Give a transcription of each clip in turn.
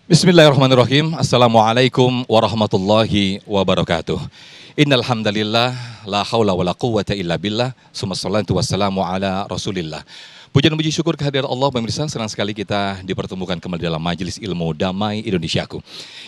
Bismillahirrahmanirrahim. Assalamualaikum warahmatullahi wabarakatuh. Innal hamdalillah la haula wala quwwata illa billah. Summa shalatu wassalamu ala Rasulillah. Puji dan puji syukur kehadirat Allah, pemirsa. Senang sekali kita dipertemukan kembali dalam Majelis Ilmu Damai Indonesiaku.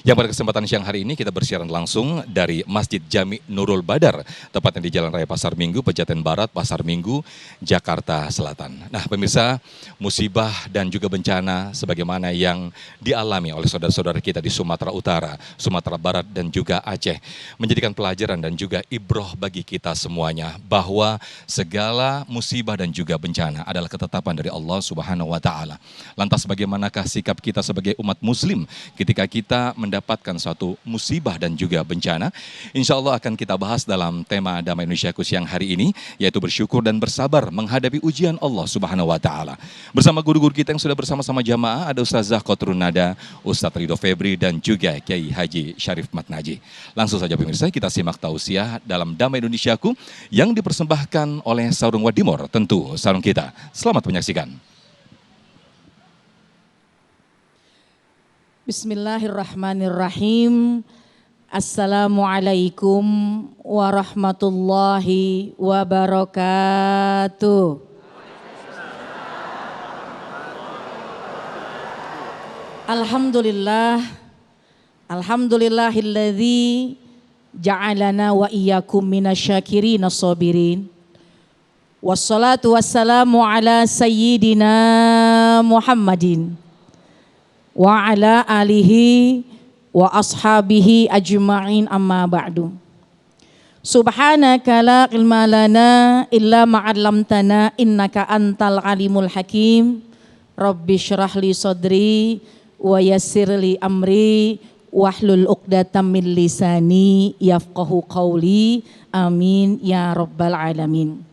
Yang pada kesempatan siang hari ini kita bersiaran langsung dari Masjid Jami Nurul Badar, tepatnya di Jalan Raya Pasar Minggu, Pejaten Barat, Pasar Minggu, Jakarta Selatan. Nah, pemirsa, musibah dan juga bencana sebagaimana yang dialami oleh saudara-saudara kita di Sumatera Utara, Sumatera Barat dan juga Aceh menjadikan pelajaran dan juga ibroh bagi kita semuanya bahwa segala musibah dan juga bencana adalah ketetapan dari Allah Subhanahu wa taala. Lantas bagaimanakah sikap kita sebagai umat muslim ketika kita mendapatkan suatu musibah dan juga bencana? Insya Allah akan kita bahas dalam tema Damai Indonesiaku siang hari ini, yaitu bersyukur dan bersabar menghadapi ujian Allah Subhanahu wa taala. Bersama guru-guru kita yang sudah bersama-sama jamaah, ada Ustazah Khotrun Nada, Ustadz Ridho Febri dan juga Kiai Haji Syarif Matnaji. Langsung saja pemirsa, kita simak tausiah dalam Damai Indonesiaku yang dipersembahkan oleh Sarung Wadimor, tentu sarung kita. Selamat menyaksikan. Bismillahirrahmanirrahim. Assalamualaikum warahmatullahi wabarakatuh. Alhamdulillah. Alhamdulillahilladzi ja'alana wa iyyakum minasyakirin as-sabirin. Wassalatu wassalamu ala sayyidina Muhammadin wa ala alihi wa ashabihi ajma'in, amma ba'du. Subhanaka la ilma lana illa ma 'allamtana innaka antal alimul hakim. Rabbi syrah li sadri wa yassir li amri wahlul 'uqdatam min lisani yafqahu qawli. Amin ya rabbal alamin.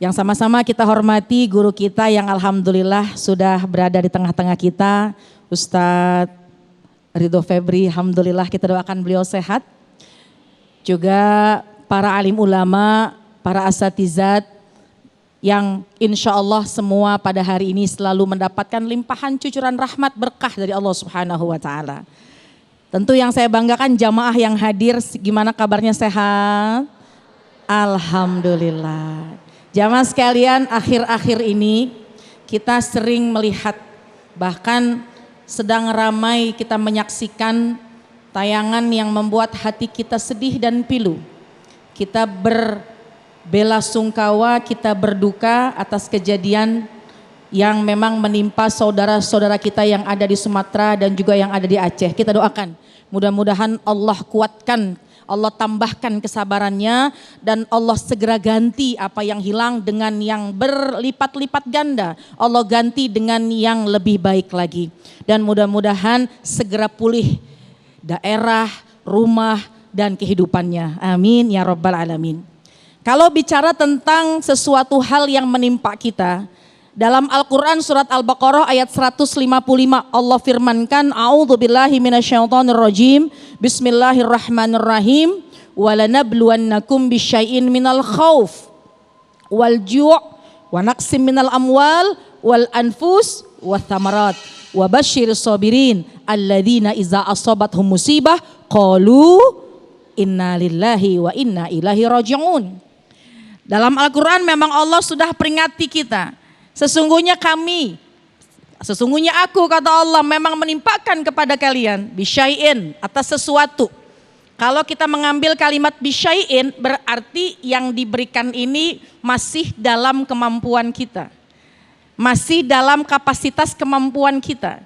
Yang sama-sama kita hormati guru kita yang alhamdulillah sudah berada di tengah-tengah kita, Ustadz Ridho Febri. Alhamdulillah kita doakan beliau sehat. Juga para alim ulama, para asatizat yang insya Allah semua pada hari ini selalu mendapatkan limpahan cucuran rahmat berkah dari Allah Subhanahu wa taala. Tentu yang saya banggakan jamaah yang hadir, gimana kabarnya, sehat? Alhamdulillah. Jamaah sekalian, akhir-akhir ini kita sering melihat, bahkan sedang ramai kita menyaksikan tayangan yang membuat hati kita sedih dan pilu. Kita berbelasungkawa, kita berduka atas kejadian yang memang menimpa saudara-saudara kita yang ada di Sumatera dan juga yang ada di Aceh. Kita doakan, mudah-mudahan Allah kuatkan, Allah tambahkan kesabarannya, dan Allah segera ganti apa yang hilang dengan yang berlipat-lipat ganda. Allah ganti dengan yang lebih baik lagi. Dan mudah-mudahan segera pulih daerah, rumah, dan kehidupannya. Amin ya rabbal alamin. Kalau bicara tentang sesuatu hal yang menimpa kita, dalam Al-Quran surat Al-Baqarah ayat 155 Allah firmankan, A'udzubillahi minasyaitonirrajim, Bismillahirrahmanirrahim, walanabluwannakum bisyai'in minal khauf wal ju' wa naqsim minal amwal wal anfus wa thamarat wa basyiris sabirin alladzina iza asabathum musibah qalu inna lillahi wa inna ilaihi raji'un. Dalam Al-Quran memang Allah sudah peringati kita. Sesungguhnya aku, kata Allah, memang menimpakan kepada kalian bisyai'in, atas sesuatu. Kalau kita mengambil kalimat bisyai'in, berarti yang diberikan ini masih dalam kemampuan kita, masih dalam kapasitas kemampuan kita.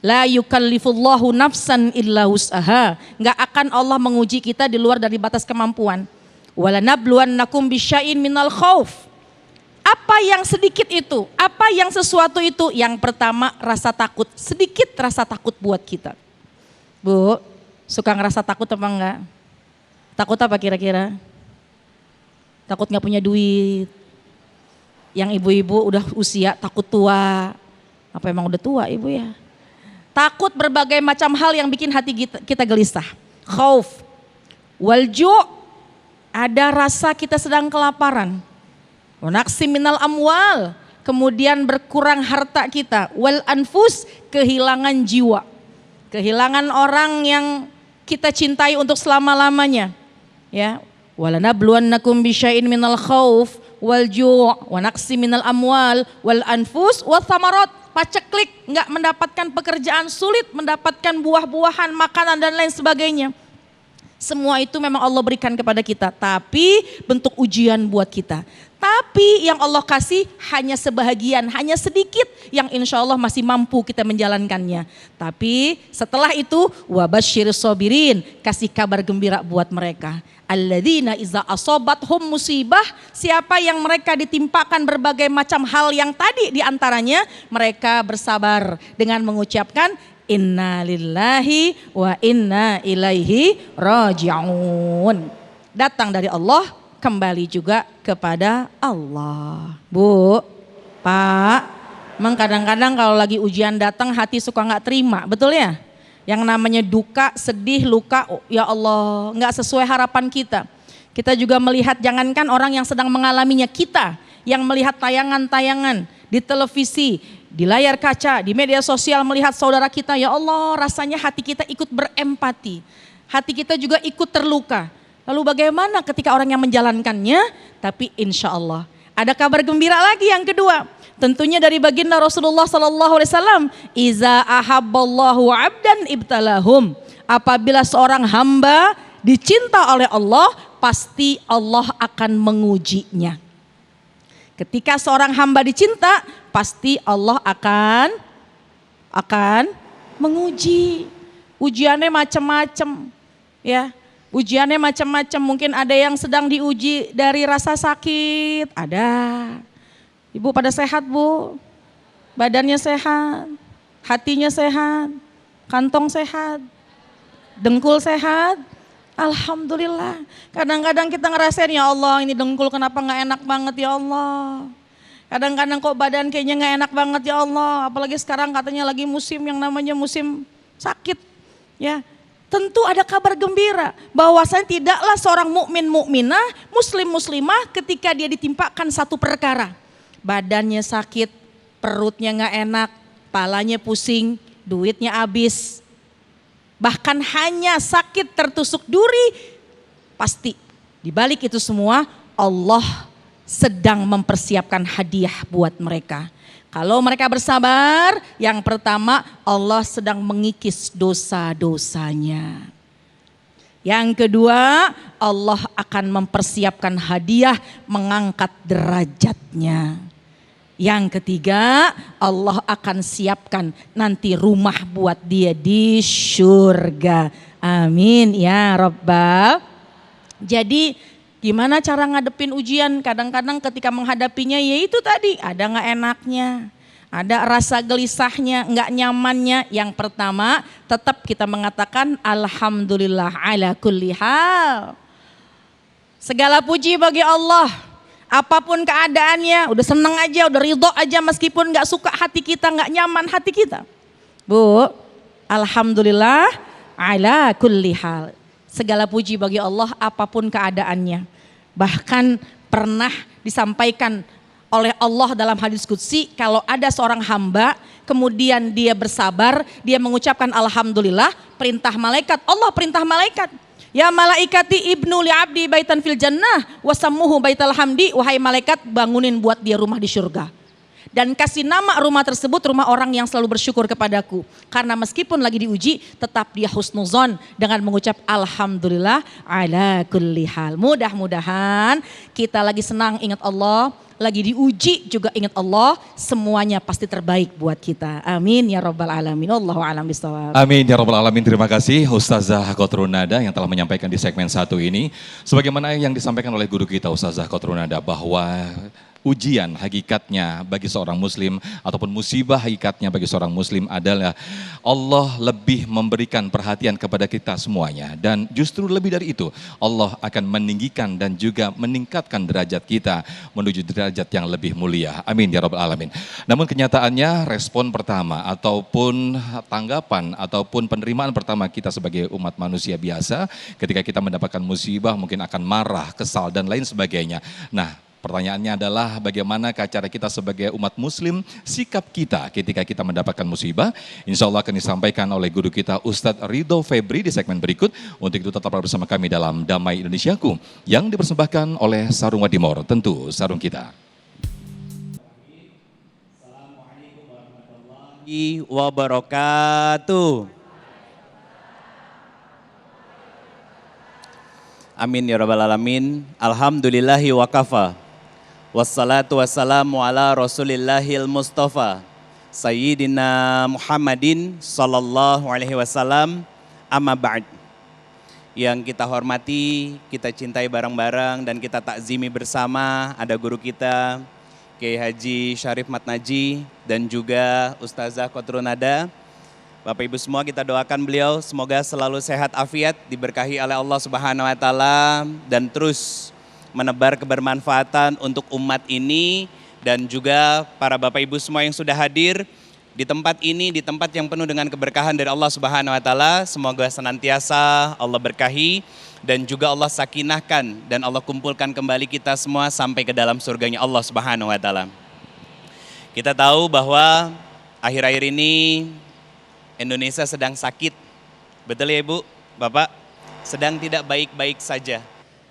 La yukallifullahu nafsan illa wus'aha. Enggak akan Allah menguji kita di luar dari batas kemampuan. Walanabluwannakum bisyai'in minal khauf. Apa yang sedikit itu? Apa yang sesuatu itu? Yang pertama, rasa takut. Sedikit rasa takut buat kita. Bu, suka ngerasa takut apa enggak? Takut apa kira-kira? Takut gak punya duit. Yang ibu-ibu udah usia takut tua. Apa emang udah tua ibu ya? Takut berbagai macam hal yang bikin hati kita gelisah. Khauf. Walju', ada rasa kita sedang kelaparan. Wa naqsim minal amwal, kemudian berkurang harta kita, wal anfus, kehilangan jiwa, kehilangan orang yang kita cintai untuk selama-lamanya. Ya, walanabluwannakum bisyai'in minal khauf wal ju' wa naqsi minal amwal wal anfus wa thamarat. Paceklik, nggak mendapatkan pekerjaan, sulit mendapatkan buah-buahan, makanan dan lain sebagainya. Semua itu memang Allah berikan kepada kita, tapi bentuk ujian buat kita. Tapi yang Allah kasih hanya sebahagian, hanya sedikit yang insya Allah masih mampu kita menjalankannya. Tapi setelah itu wabasyir sobirin, kasih kabar gembira buat mereka. Alladzina iza asobathum musibah, siapa yang mereka ditimpakan berbagai macam hal yang tadi diantaranya mereka bersabar dengan mengucapkan inna lillahi wa inna ilaihi raji'un. Datang dari Allah, kembali juga kepada Allah. Bu, Pak, memang kadang-kadang kalau lagi ujian datang hati suka nggak terima, betul ya? Yang namanya duka, sedih, luka, oh, ya Allah nggak sesuai harapan kita. Kita juga melihat, jangankan orang yang sedang mengalaminya, kita yang melihat tayangan-tayangan di televisi, di layar kaca, di media sosial melihat saudara kita, ya Allah rasanya hati kita ikut berempati. Hati kita juga ikut terluka. Lalu bagaimana ketika orang yang menjalankannya? Tapi insya Allah ada kabar gembira lagi yang kedua. Tentunya dari baginda Rasulullah SAW. Iza ahabballahu abdan ibtalahum. Apabila seorang hamba dicinta oleh Allah, pasti Allah akan mengujinya. Ketika seorang hamba dicinta, pasti Allah akan menguji. Ujiannya macam-macam, ya. Ujiannya macam-macam. Mungkin ada yang sedang diuji dari rasa sakit, ada. Ibu pada sehat, Bu? Badannya sehat, hatinya sehat, kantong sehat, dengkul sehat. Alhamdulillah. Kadang-kadang kita ngerasain, ya Allah ini dengkul kenapa gak enak banget ya Allah. Kadang-kadang kok badan kayaknya gak enak banget ya Allah. Apalagi sekarang katanya lagi musim yang namanya musim sakit. Ya, tentu ada kabar gembira bahwasanya tidaklah seorang mukmin mukminah, muslim muslimah ketika dia ditimpakan satu perkara. Badannya sakit, perutnya gak enak, palanya pusing, duitnya habis. Bahkan hanya sakit tertusuk duri, pasti di balik itu semua Allah sedang mempersiapkan hadiah buat mereka. Kalau mereka bersabar, yang pertama Allah sedang mengikis dosa-dosanya. Yang kedua, Allah akan mempersiapkan hadiah mengangkat derajatnya. Yang ketiga, Allah akan siapkan nanti rumah buat dia di surga. Amin ya Rabbal. Jadi gimana cara ngadepin ujian? Kadang-kadang ketika menghadapinya ya itu tadi, ada gak enaknya, ada rasa gelisahnya, gak nyamannya. Yang pertama tetap kita mengatakan alhamdulillah ala kulli hal. Segala puji bagi Allah. Apapun keadaannya, udah seneng aja, udah ridho aja meskipun gak suka hati kita, gak nyaman hati kita. Bu, alhamdulillah ala kulli hal. Segala puji bagi Allah apapun keadaannya. Bahkan pernah disampaikan oleh Allah dalam hadis qudsi, kalau ada seorang hamba kemudian dia bersabar, dia mengucapkan alhamdulillah, perintah malaikat, Allah perintah malaikat. Ya malaikati ibnu li abdi baitan fil jannah wasammuhu baital hamdi, wahai malaikat bangunin buat dia rumah di surga. Dan kasih nama rumah tersebut rumah orang yang selalu bersyukur kepadaku. Karena meskipun lagi diuji tetap dia husnuzon dengan mengucap alhamdulillah ala kulli hal. Mudah-mudahan kita lagi senang ingat Allah, lagi diuji juga ingat Allah, semuanya pasti terbaik buat kita. Amin ya rabbal alamin. Wallahu a'lam bishawab. Amin ya rabbal alamin. Terima kasih Ustazah Qatrun Nada yang telah menyampaikan di segmen 1 ini. Sebagaimana yang disampaikan oleh guru kita Ustazah Qatrun Nada, bahwa ujian hakikatnya bagi seorang muslim ataupun musibah hakikatnya bagi seorang muslim adalah Allah lebih memberikan perhatian kepada kita semuanya, dan justru lebih dari itu Allah akan meninggikan dan juga meningkatkan derajat kita menuju derajat yang lebih mulia. Amin ya rabbal alamin. Namun kenyataannya respon pertama ataupun tanggapan ataupun penerimaan pertama kita sebagai umat manusia biasa ketika kita mendapatkan musibah mungkin akan marah, kesal dan lain sebagainya. Nah, Pertanyaannya adalah bagaimana cara kita sebagai umat muslim, sikap kita ketika kita mendapatkan musibah. Insya Allah akan disampaikan oleh guru kita Ustadz Ridho Febri di segmen berikut. Untuk itu tetaplah bersama kami dalam Damai Indonesiaku yang dipersembahkan oleh Sarung Wadimor, tentu sarung kita. Assalamualaikum warahmatullahi wabarakatuh. Amin ya rabbal alamin. Alhamdulillahi wa kafa. Wassalatu wassalamu ala rasulillahil mustafa. Sayyidina Muhammadin sallallahu alaihi wasallam. Amma ba'd. Yang kita hormati, kita cintai bareng-bareng dan kita takzimi bersama. Ada guru kita, Kiai Haji Syarif Matnaji dan juga Ustazah Kotrunada. Bapak Ibu semua, kita doakan beliau semoga selalu sehat afiat, diberkahi oleh Allah Subhanahu wa taala dan terus menebar kebermanfaatan untuk umat ini dan juga para Bapak Ibu semua yang sudah hadir di tempat ini, di tempat yang penuh dengan keberkahan dari Allah Subhanahu wa taala. Semoga senantiasa Allah berkahi dan juga Allah sakinahkan dan Allah kumpulkan kembali kita semua sampai ke dalam surganya Allah Subhanahu wa taala. Kita tahu bahwa akhir-akhir ini Indonesia sedang sakit, betul ya Ibu, Bapak? Sedang tidak baik-baik saja,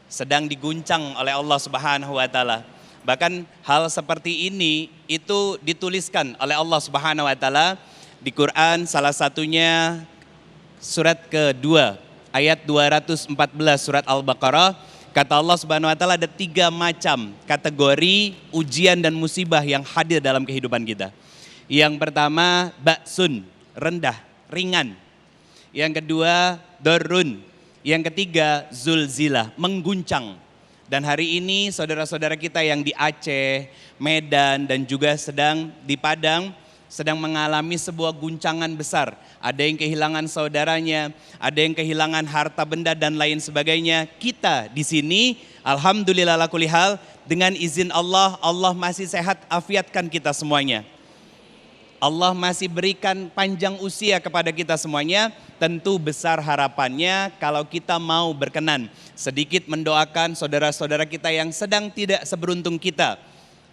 sedang diguncang oleh Allah Subhanahu wa taala. Bahkan hal seperti ini itu dituliskan oleh Allah Subhanahu wa taala di Quran, salah satunya surat kedua, ayat 214 surat Al-Baqarah. Kata Allah Subhanahu wa taala ada 3 macam kategori ujian dan musibah yang hadir dalam kehidupan kita. Yang pertama, ba'sun, rendah, ringan. Yang kedua, dorun. Yang ketiga, zulzilah, mengguncang. Dan hari ini saudara-saudara kita yang di Aceh, Medan dan juga sedang di Padang sedang mengalami sebuah guncangan besar. Ada yang kehilangan saudaranya, ada yang kehilangan harta benda dan lain sebagainya. Kita di sini alhamdulillah ala kulli hal dengan izin Allah, Allah masih sehat afiatkan kita semuanya. Allah masih berikan panjang usia kepada kita semuanya. Tentu besar harapannya kalau kita mau berkenan sedikit mendoakan saudara-saudara kita yang sedang tidak seberuntung kita.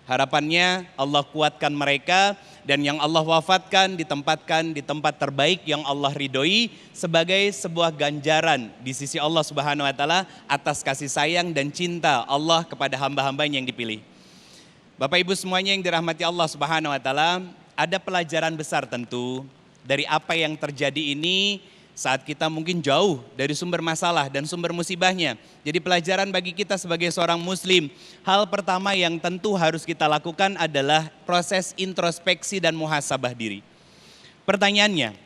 Harapannya Allah kuatkan mereka dan yang Allah wafatkan ditempatkan di tempat terbaik yang Allah ridhoi sebagai sebuah ganjaran di sisi Allah Subhanahu wa taala atas kasih sayang dan cinta Allah kepada hamba-hambanya yang dipilih. Bapak Ibu semuanya yang dirahmati Allah Subhanahu wa taala, ada pelajaran besar tentu dari apa yang terjadi ini saat kita mungkin jauh dari sumber masalah dan sumber musibahnya. Jadi pelajaran bagi kita sebagai seorang muslim, hal pertama yang tentu harus kita lakukan adalah proses introspeksi dan muhasabah diri. Pertanyaannya,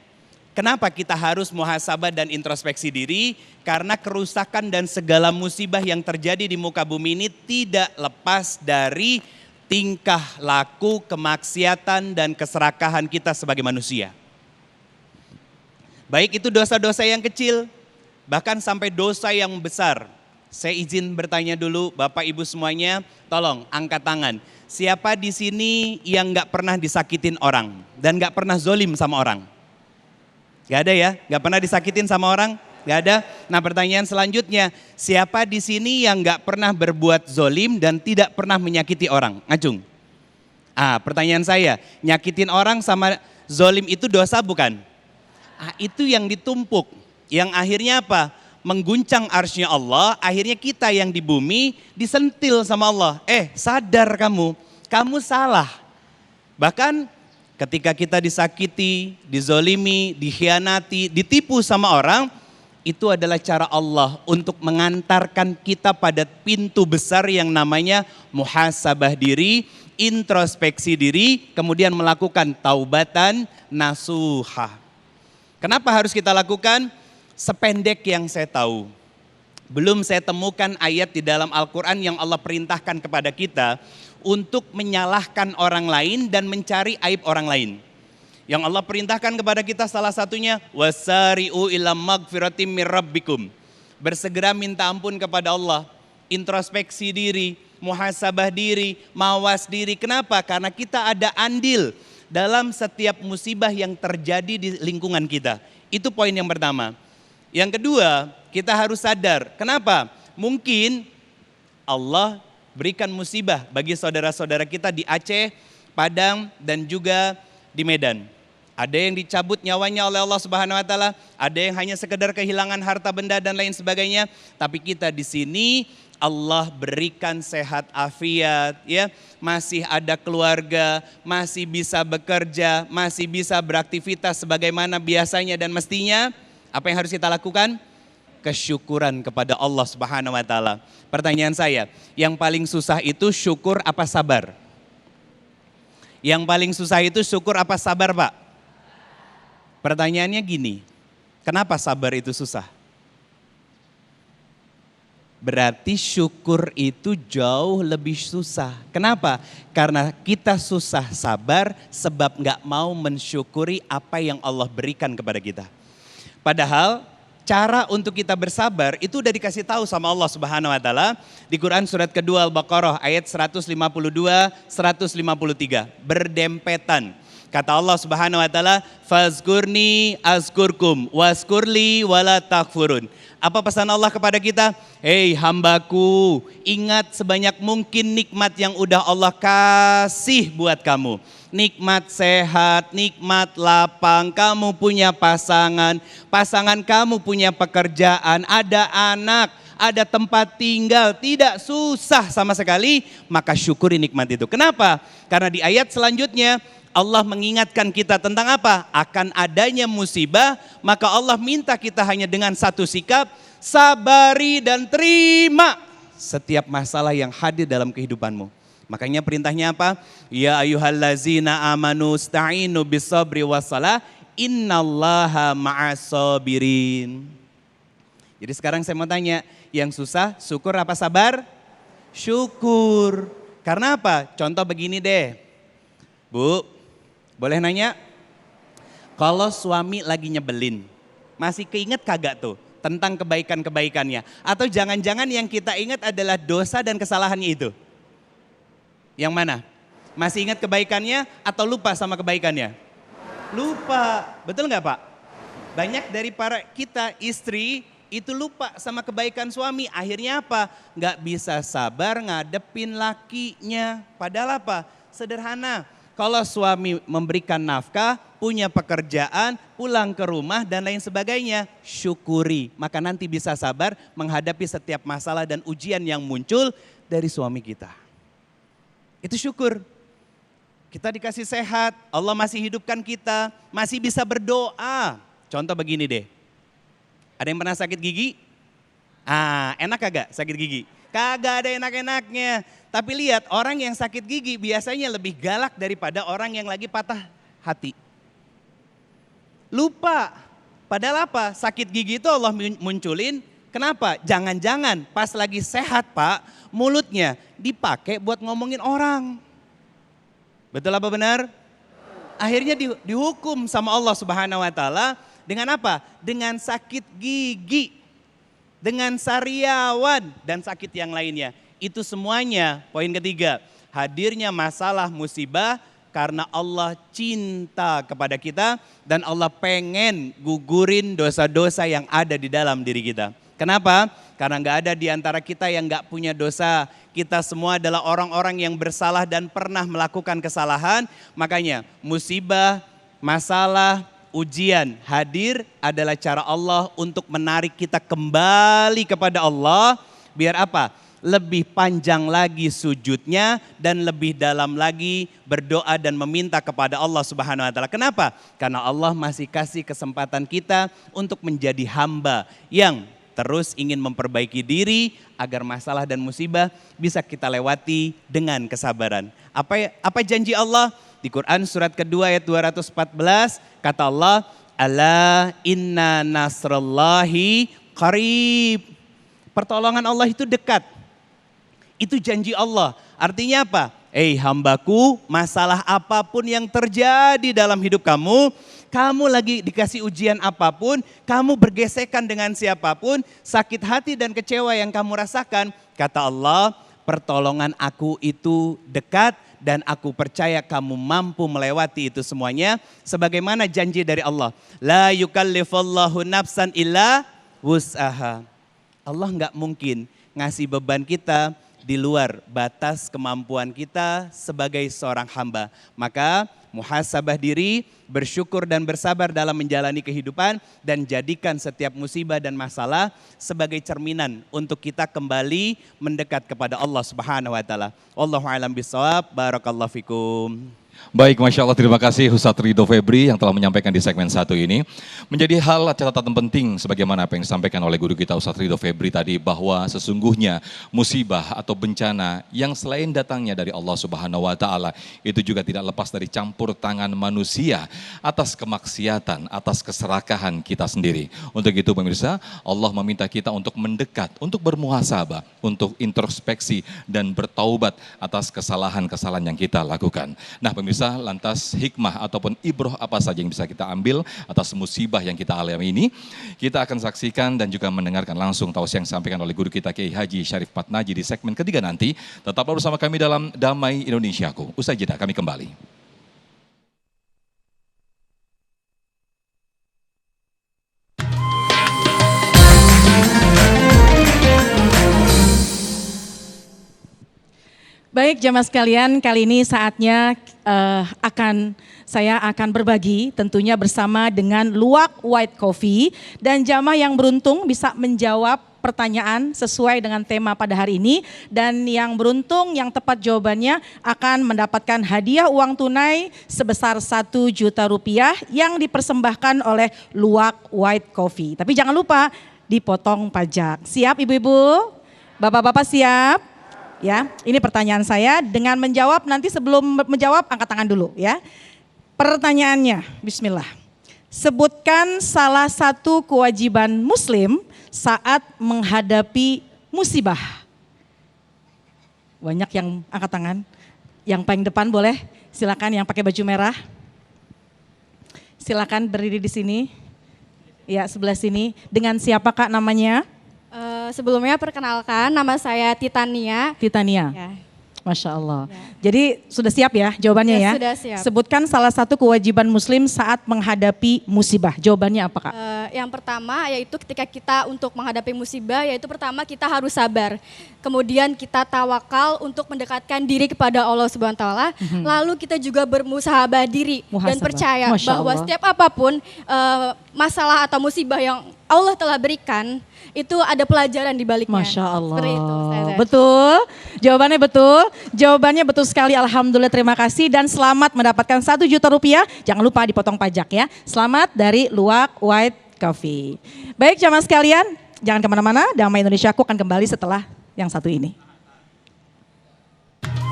kenapa kita harus muhasabah dan introspeksi diri? Karena kerusakan dan segala musibah yang terjadi di muka bumi ini tidak lepas dari tingkah laku, kemaksiatan dan keserakahan kita sebagai manusia. Baik itu dosa-dosa yang kecil, bahkan sampai dosa yang besar. Saya izin bertanya dulu Bapak Ibu semuanya, tolong angkat tangan. Siapa di sini yang gak pernah disakitin orang dan gak pernah zolim sama orang? Gak ada ya? Gak pernah disakitin sama orang? Gak ada? Nah pertanyaan selanjutnya, siapa di sini yang gak pernah berbuat zolim dan tidak pernah menyakiti orang? Ngacung. Pertanyaan saya, nyakitin orang sama zolim itu dosa bukan? Itu yang ditumpuk, yang akhirnya apa? Mengguncang arsy-Nya Allah, akhirnya kita yang di bumi disentil sama Allah. Sadar kamu salah. Bahkan ketika kita disakiti, dizolimi, dikhianati, ditipu sama orang, itu adalah cara Allah untuk mengantarkan kita pada pintu besar yang namanya muhasabah diri, introspeksi diri, kemudian melakukan taubatan nasuha. Kenapa harus kita lakukan? Sependek yang saya tahu, belum saya temukan ayat di dalam Al-Quran yang Allah perintahkan kepada kita untuk menyalahkan orang lain dan mencari aib orang lain. Yang Allah perintahkan kepada kita salah satunya, wasari'u ila magfiratim mir rabbikum. Bersegera minta ampun kepada Allah, introspeksi diri, muhasabah diri, mawas diri. Kenapa? Karena kita ada andil dalam setiap musibah yang terjadi di lingkungan kita. Itu poin yang pertama. Yang kedua, kita harus sadar. Kenapa? Mungkin Allah berikan musibah bagi saudara-saudara kita di Aceh, Padang, dan juga di Medan. Ada yang dicabut nyawanya oleh Allah Subhanahu wa taala, ada yang hanya sekedar kehilangan harta benda dan lain sebagainya. Tapi kita di sini Allah berikan sehat afiat, ya, masih ada keluarga, masih bisa bekerja, masih bisa beraktivitas sebagaimana biasanya dan mestinya. Apa yang harus kita lakukan? Kesyukuran kepada Allah Subhanahu wa taala. Pertanyaan saya, yang paling susah itu syukur apa sabar? Yang paling susah itu syukur apa sabar, Pak? Pertanyaannya gini, kenapa sabar itu susah? Berarti syukur itu jauh lebih susah. Kenapa? Karena kita susah sabar sebab nggak mau mensyukuri apa yang Allah berikan kepada kita. Padahal cara untuk kita bersabar itu udah dikasih tahu sama Allah Subhanahu wa taala di Quran surat kedua Al-Baqarah ayat 152, 153. Berdempetan. Kata Allah Subhanahu wa taala, "Fazkurni azkurkum waskurli wala takfurun." Apa pesan Allah kepada kita? Hei hambaku, ingat sebanyak mungkin nikmat yang udah Allah kasih buat kamu. Nikmat sehat, nikmat lapang, kamu punya pasangan, pasangan kamu punya pekerjaan, ada anak, ada tempat tinggal, tidak susah sama sekali, maka syukuri nikmat itu. Kenapa? Karena di ayat selanjutnya Allah mengingatkan kita tentang apa? Akan adanya musibah, maka Allah minta kita hanya dengan satu sikap, sabari dan terima setiap masalah yang hadir dalam kehidupanmu. Makanya perintahnya apa? Ya ayyuhallazina amanu sta'inu bisabri wassalah, innallaha ma'as-sabirin. Jadi sekarang saya mau tanya, yang susah syukur apa sabar? Syukur. Karena apa? Contoh begini deh. Bu, boleh nanya? Kalau suami lagi nyebelin, masih keinget kagak tuh tentang kebaikan-kebaikannya? Atau jangan-jangan yang kita ingat adalah dosa dan kesalahannya itu? Yang mana? Masih ingat kebaikannya atau lupa sama kebaikannya? Lupa, betul nggak Pak? Banyak dari para kita istri itu lupa sama kebaikan suami. Akhirnya apa? Nggak bisa sabar ngadepin lakinya. Padahal apa? Sederhana. Kalau suami memberikan nafkah, punya pekerjaan, pulang ke rumah dan lain sebagainya, syukuri. Maka nanti bisa sabar menghadapi setiap masalah dan ujian yang muncul dari suami kita. Itu syukur. Kita dikasih sehat, Allah masih hidupkan kita, masih bisa berdoa. Contoh begini deh. Ada yang pernah sakit gigi? Enak kagak sakit gigi? Kagak ada enak-enaknya. Tapi lihat, orang yang sakit gigi biasanya lebih galak daripada orang yang lagi patah hati. Lupa. Padahal apa? Sakit gigi itu Allah munculin. Kenapa? Jangan-jangan pas lagi sehat Pak, mulutnya dipakai buat ngomongin orang. Betul apa benar? Akhirnya dihukum sama Allah Subhanahu wa taala dengan apa? Dengan sakit gigi, dengan sariawan dan sakit yang lainnya. Itu semuanya, poin ketiga, hadirnya masalah musibah karena Allah cinta kepada kita dan Allah pengen gugurin dosa-dosa yang ada di dalam diri kita. Kenapa? Karena nggak ada di antara kita yang nggak punya dosa. Kita semua adalah orang-orang yang bersalah dan pernah melakukan kesalahan. Makanya musibah, masalah, ujian hadir adalah cara Allah untuk menarik kita kembali kepada Allah. Biar apa? Lebih panjang lagi sujudnya dan lebih dalam lagi berdoa dan meminta kepada Allah Subhanahu wa taala. Kenapa? Karena Allah masih kasih kesempatan kita untuk menjadi hamba yang terus ingin memperbaiki diri agar masalah dan musibah bisa kita lewati dengan kesabaran. Apa janji Allah? Di Quran surat kedua ayat 214 kata Allah, "Ala inna nasrallahi qarib." Pertolongan Allah itu dekat. Itu janji Allah. Artinya apa? Hambaku, masalah apapun yang terjadi dalam hidup kamu, kamu lagi dikasih ujian apapun, kamu bergesekan dengan siapapun, sakit hati dan kecewa yang kamu rasakan, kata Allah, pertolongan aku itu dekat dan aku percaya kamu mampu melewati itu semuanya. Sebagaimana janji dari Allah, la yukallifullahu nafsan illa wus'aha. Allah nggak mungkin ngasih beban kita di luar batas kemampuan kita sebagai seorang hamba. Maka muhasabah diri, bersyukur dan bersabar dalam menjalani kehidupan, dan jadikan setiap musibah dan masalah sebagai cerminan untuk kita kembali mendekat kepada Allah Subhanahu wa taala. Wallahu a'lam bishawab. Barakallahu fikum. Baik, Masya Allah, terima kasih Ustadz Ridho Febri yang telah menyampaikan di segmen 1 ini. Menjadi hal catatan penting sebagaimana apa yang disampaikan oleh guru kita Ustadz Ridho Febri tadi, bahwa sesungguhnya musibah atau bencana yang selain datangnya dari Allah Subhanahu wa taala itu juga tidak lepas dari campur tangan manusia atas kemaksiatan, atas keserakahan kita sendiri. Untuk itu pemirsa, Allah meminta kita untuk mendekat, untuk bermuhasabah, untuk introspeksi dan bertaubat atas kesalahan-kesalahan yang kita lakukan. Nah pemirsa, lantas hikmah ataupun ibroh apa saja yang bisa kita ambil atas musibah yang kita alami ini, kita akan saksikan dan juga mendengarkan langsung tausiah yang disampaikan oleh guru kita Kiai Haji Syarif Patnaji di segmen ketiga nanti. Tetaplah bersama kami dalam Damai Indonesiaku. Usai jeda kami kembali. Baik jamaah sekalian, kali ini saatnya saya akan berbagi tentunya bersama dengan Luwak White Coffee, dan jamaah yang beruntung bisa menjawab pertanyaan sesuai dengan tema pada hari ini, dan yang beruntung yang tepat jawabannya akan mendapatkan hadiah uang tunai sebesar 1 juta rupiah yang dipersembahkan oleh Luwak White Coffee. Tapi jangan lupa dipotong pajak. Siap ibu-ibu? Bapak-bapak siap? Ya, ini pertanyaan saya. Dengan menjawab, nanti sebelum menjawab angkat tangan dulu ya. Pertanyaannya, bismillah. Sebutkan salah satu kewajiban muslim saat menghadapi musibah. Banyak yang angkat tangan. Yang paling depan boleh, silakan yang pakai baju merah. Silakan berdiri di sini. Ya, sebelah sini. Dengan siapa Kak namanya? Sebelumnya perkenalkan, nama saya Titania. Titania. Ya. Masya Allah. Ya. Jadi sudah siap ya jawabannya ya? Sudah siap. Sebutkan salah satu kewajiban muslim saat menghadapi musibah. Jawabannya apa Kak? Yang pertama yaitu ketika kita untuk menghadapi musibah, yaitu pertama kita harus sabar. Kemudian kita tawakal untuk mendekatkan diri kepada Allah Subhanahu wa taala. Lalu kita juga bermusahabah diri dan Muhasabah. percaya Masya bahwa Allah. setiap apapun masalah atau musibah yang Allah telah berikan, itu ada pelajaran di baliknya. Masya Allah. Seperti itu, Ustazah. Betul, jawabannya betul. Jawabannya betul sekali, alhamdulillah, terima kasih. Dan selamat mendapatkan 1 juta rupiah. Jangan lupa dipotong pajak ya. Selamat dari Luwak White Coffee. Baik jamaah sekalian, jangan kemana-mana. Damai Indonesia aku akan kembali setelah yang satu ini.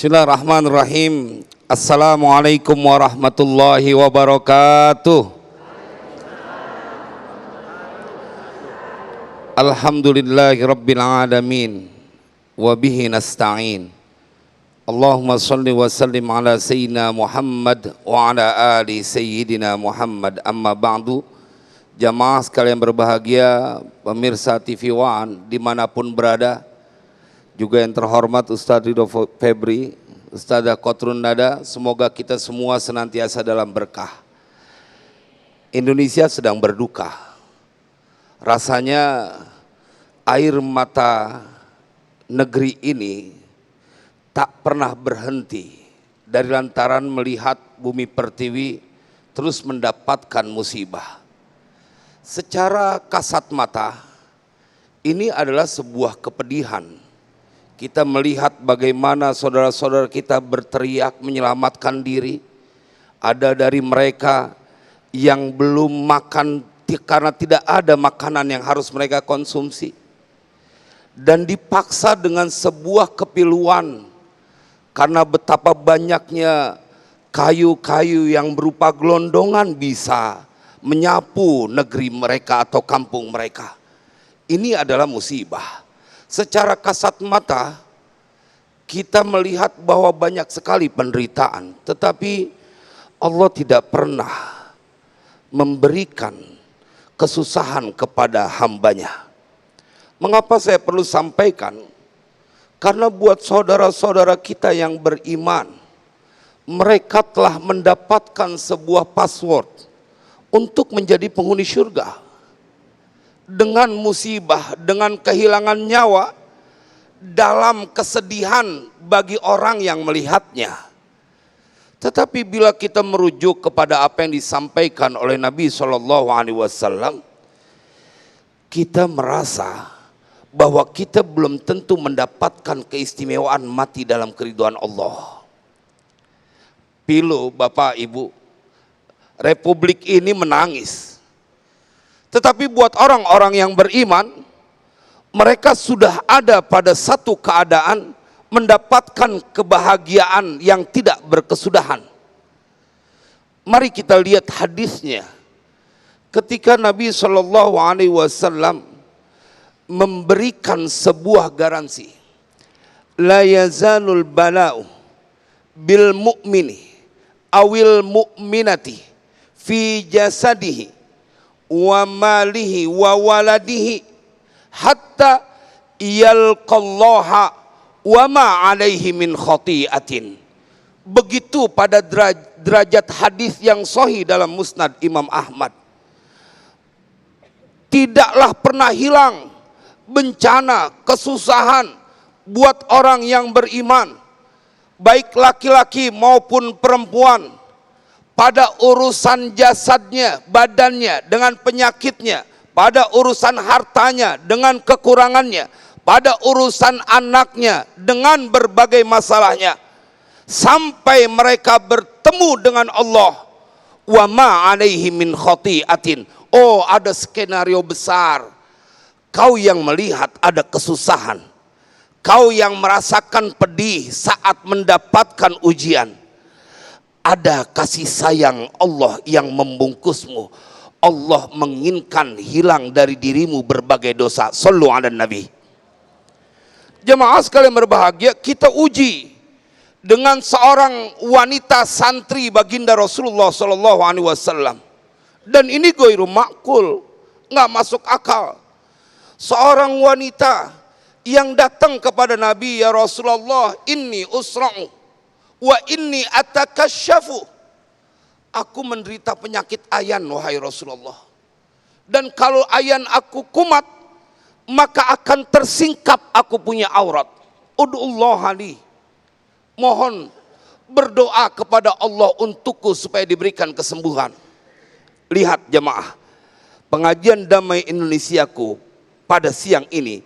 Bismillahirrahmanirrahim. Assalamualaikum warahmatullahi wabarakatuh. Alhamdulillahi rabbil alamin. Wabihi nasta'in. Allahumma salli wa sallim ala sayyidina Muhammad wa ala ali sayyidina Muhammad. Amma ba'du. Jamaah sekalian berbahagia, pemirsa TV One dimanapun berada, juga yang terhormat Ustadz Ridho Febri, Ustadzah Kotrun Nada, semoga kita semua senantiasa dalam berkah. Indonesia sedang berduka. Rasanya air mata negeri ini tak pernah berhenti dari lantaran melihat bumi pertiwi terus mendapatkan musibah. Secara kasat mata, ini adalah sebuah kepedihan. Kita melihat bagaimana saudara-saudara kita berteriak menyelamatkan diri. Ada dari mereka yang belum makan karena tidak ada makanan yang harus mereka konsumsi. Dan dipaksa dengan sebuah kepiluan karena betapa banyaknya kayu-kayu yang berupa gelondongan bisa menyapu negeri mereka atau kampung mereka. Ini adalah musibah. Secara kasat mata kita melihat bahwa banyak sekali penderitaan, tetapi Allah tidak pernah memberikan kesusahan kepada hambanya. Mengapa saya perlu sampaikan? Karena buat saudara-saudara kita yang beriman, mereka telah mendapatkan sebuah password untuk menjadi penghuni surga. Dengan musibah, dengan kehilangan nyawa, dalam kesedihan bagi orang yang melihatnya. Tetapi bila kita merujuk kepada apa yang disampaikan oleh Nabi SAW, kita merasa bahwa kita belum tentu mendapatkan keistimewaan mati dalam keridhaan Allah. Pilu Bapak Ibu, Republik ini menangis. Tetapi buat orang-orang yang beriman, mereka sudah ada pada satu keadaan mendapatkan kebahagiaan yang tidak berkesudahan. Mari kita lihat hadisnya. Ketika Nabi SAW memberikan sebuah garansi, la yazalul bala'u bil mu'mini awil mu'minati fi jasadihi wa malihi wa waladihi hatta yalqallaha wa ma alaihi min khati'atin. Begitu pada derajat hadis yang sahih dalam Musnad Imam Ahmad. Tidaklah pernah hilang bencana, kesusahan buat orang yang beriman, baik laki-laki maupun perempuan, pada urusan jasadnya, badannya dengan penyakitnya, pada urusan hartanya dengan kekurangannya, pada urusan anaknya dengan berbagai masalahnya, sampai mereka bertemu dengan Allah. Wa ma alaihi min khati'atin. Oh, ada skenario besar. Kau yang melihat ada kesusahan, kau yang merasakan pedih saat mendapatkan ujian, ada kasih sayang Allah yang membungkusmu. Allah menginginkan hilang dari dirimu berbagai dosa. Shallu ala Nabi. Jemaah sekalian berbahagia, kita uji dengan seorang wanita santri baginda Rasulullah SAW. Dan ini ghairu ma'qul, nggak masuk akal. Seorang wanita yang datang kepada Nabi, ya Rasulullah, inni usra'u wa inni atakasyafu. Aku menderita penyakit ayan, wahai Rasulullah. Dan kalau ayan aku kumat, maka akan tersingkap aku punya aurat. Ud'ullah li. Mohon berdoa kepada Allah untukku supaya diberikan kesembuhan. Lihat jemaah, pengajian Damai Indonesiaku pada siang ini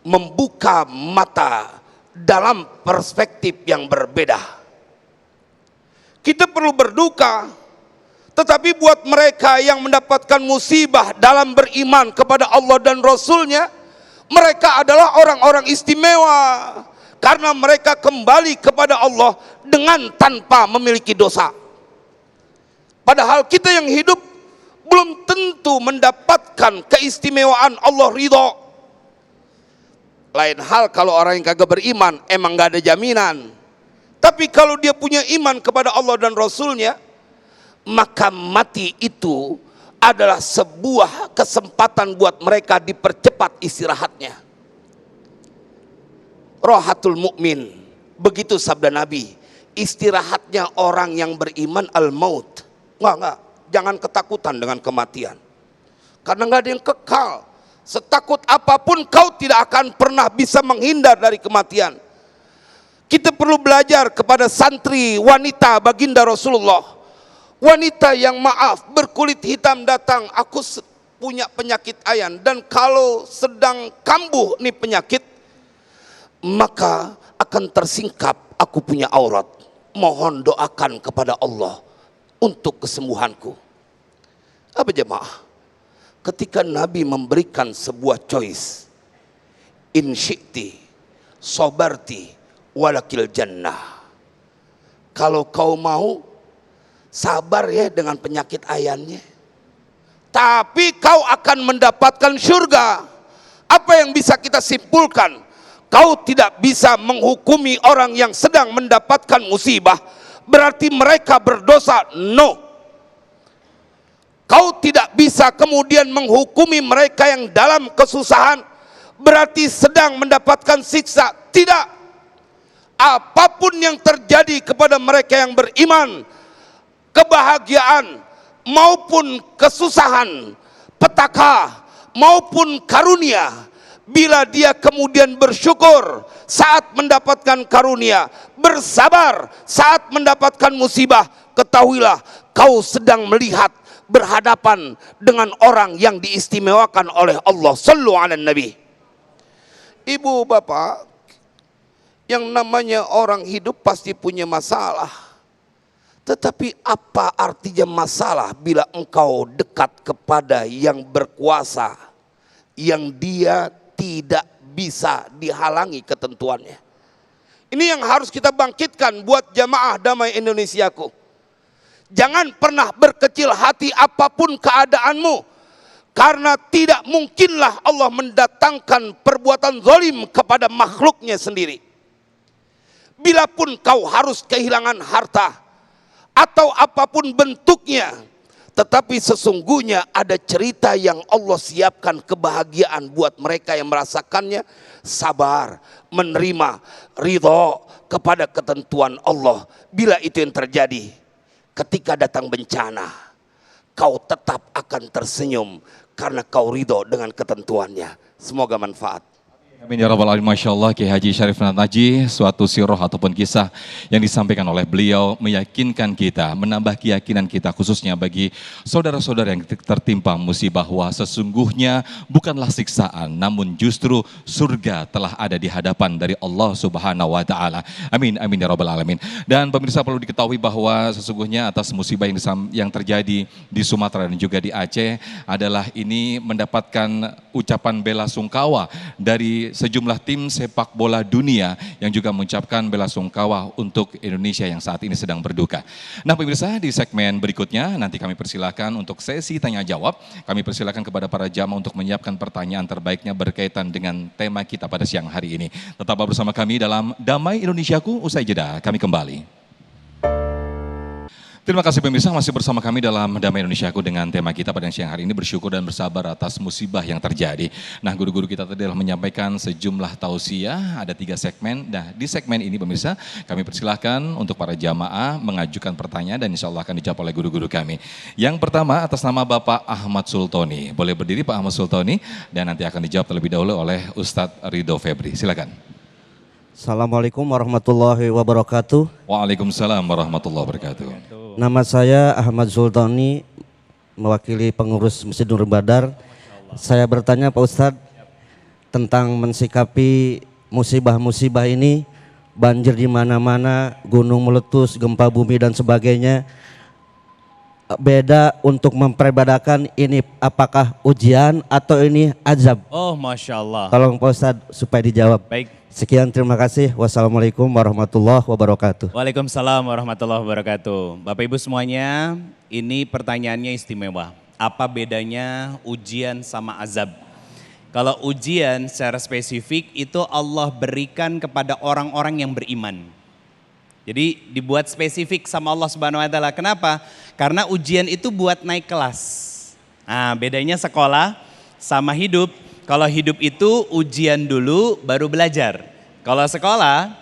membuka mata dalam perspektif yang berbeda. Kita perlu berduka, tetapi buat mereka yang mendapatkan musibah dalam beriman kepada Allah dan Rasulnya, mereka adalah orang-orang istimewa karena mereka kembali kepada Allah dengan tanpa memiliki dosa. Padahal kita yang hidup belum tentu mendapatkan keistimewaan Allah ridho. Lain hal kalau orang yang kagak beriman, emang gak ada jaminan. Tapi kalau dia punya iman kepada Allah dan Rasulnya, maka mati itu adalah sebuah kesempatan buat mereka dipercepat istirahatnya. Rohatul mukmin, begitu sabda Nabi, istirahatnya orang yang beriman al-maut. Enggak, jangan ketakutan dengan kematian, karena enggak ada yang kekal. Setakut apapun kau tidak akan pernah bisa menghindar dari kematian. Kita perlu belajar kepada santri wanita baginda Rasulullah, wanita yang maaf berkulit hitam datang, aku punya penyakit ayan, dan kalau sedang kambuh nih penyakit, maka akan tersingkap aku punya aurat. Mohon doakan kepada Allah untuk kesembuhanku. Apa jemaah? Ketika Nabi memberikan sebuah choice, in syi'ti sobarti walakil jannah. Kalau kau mau, sabar ya dengan penyakit ayannya, tapi kau akan mendapatkan surga. Apa yang bisa kita simpulkan? Kau tidak bisa menghukumi orang yang sedang mendapatkan musibah berarti mereka berdosa. No. Kau tidak bisa kemudian menghukumi mereka yang dalam kesusahan berarti sedang mendapatkan siksa. Tidak. Apapun yang terjadi kepada mereka yang beriman, kebahagiaan maupun kesusahan, petaka maupun karunia, Bila dia kemudian bersyukur saat mendapatkan karunia, bersabar saat mendapatkan musibah, ketahuilah kau sedang melihat berhadapan dengan orang yang diistimewakan oleh Allah. Sallu ala Nabi. Ibu bapak, yang namanya orang hidup pasti punya masalah. Tetapi apa artinya masalah bila engkau dekat kepada yang berkuasa, yang dia tidak bisa dihalangi ketentuannya. Ini yang harus kita bangkitkan buat jamaah damai Indonesiaku. Jangan pernah berkecil hati apapun keadaanmu, karena tidak mungkinlah Allah mendatangkan perbuatan zalim kepada makhluknya sendiri. Bila pun kau harus kehilangan harta atau apapun bentuknya, tetapi sesungguhnya ada cerita yang Allah siapkan kebahagiaan buat mereka yang merasakannya. Sabar, menerima, ridho kepada ketentuan Allah. Bila itu yang terjadi, ketika datang bencana, kau tetap akan tersenyum karena kau ridho dengan ketentuannya. Semoga manfaat. Amin ya rabbal alamin. Masya Allah, Kiai Haji Syarif Nataji, suatu sirah ataupun kisah yang disampaikan oleh beliau meyakinkan kita, menambah keyakinan kita khususnya bagi saudara-saudara yang tertimpa musibah, bahwa sesungguhnya bukanlah siksaan, namun justru surga telah ada di hadapan dari Allah Subhanahu wa taala. Amin amin ya rabbal alamin. Dan pemirsa, perlu diketahui bahwa sesungguhnya atas musibah yang terjadi di Sumatera dan juga di Aceh adalah ini mendapatkan ucapan bela sungkawa dari sejumlah tim sepak bola dunia yang juga mengucapkan bela sungkawa untuk Indonesia yang saat ini sedang berduka. Nah pemirsa, di segmen berikutnya nanti kami persilakan untuk sesi tanya jawab. Kami persilakan kepada para jamaah untuk menyiapkan pertanyaan terbaiknya berkaitan dengan tema kita pada siang hari ini. Tetaplah bersama kami dalam Damai Indonesiaku. Usai jeda kami kembali. Terima kasih pemirsa, masih bersama kami dalam Damai Indonesiaku dengan tema kita pada siang hari ini, bersyukur dan bersabar atas musibah yang terjadi. Nah guru-guru kita tadi telah menyampaikan sejumlah tausiah, ada 3 segmen. Nah di segmen ini pemirsa, kami persilahkan untuk para jamaah mengajukan pertanyaan dan insya Allah akan dijawab oleh guru-guru kami. Yang pertama atas nama Bapak Ahmad Sultoni. Boleh berdiri Pak Ahmad Sultoni dan nanti akan dijawab terlebih dahulu oleh Ustadz Ridho Febri. Silakan. Assalamualaikum warahmatullahi wabarakatuh. Waalaikumsalam warahmatullahi wabarakatuh. Nama saya Ahmad Sultani, mewakili pengurus Masjid Nur Badar. Saya bertanya Pak Ustadz tentang mensikapi musibah-musibah ini, banjir di mana-mana, gunung meletus, gempa bumi dan sebagainya. Beda untuk memperbedakan ini apakah ujian atau ini azab. Oh Masya Allah. Tolong Pak Ustadz supaya dijawab. Baik. Sekian, terima kasih. Wassalamualaikum warahmatullahi wabarakatuh. Waalaikumsalam warahmatullahi wabarakatuh. Bapak Ibu semuanya, ini pertanyaannya istimewa. Apa bedanya ujian sama azab? Kalau ujian secara spesifik itu Allah berikan kepada orang-orang yang beriman. Jadi dibuat spesifik sama Allah Subhanahu wa taala. Kenapa? Karena ujian itu buat naik kelas. Nah, bedanya sekolah sama hidup. Kalau hidup itu ujian dulu baru belajar. Kalau sekolah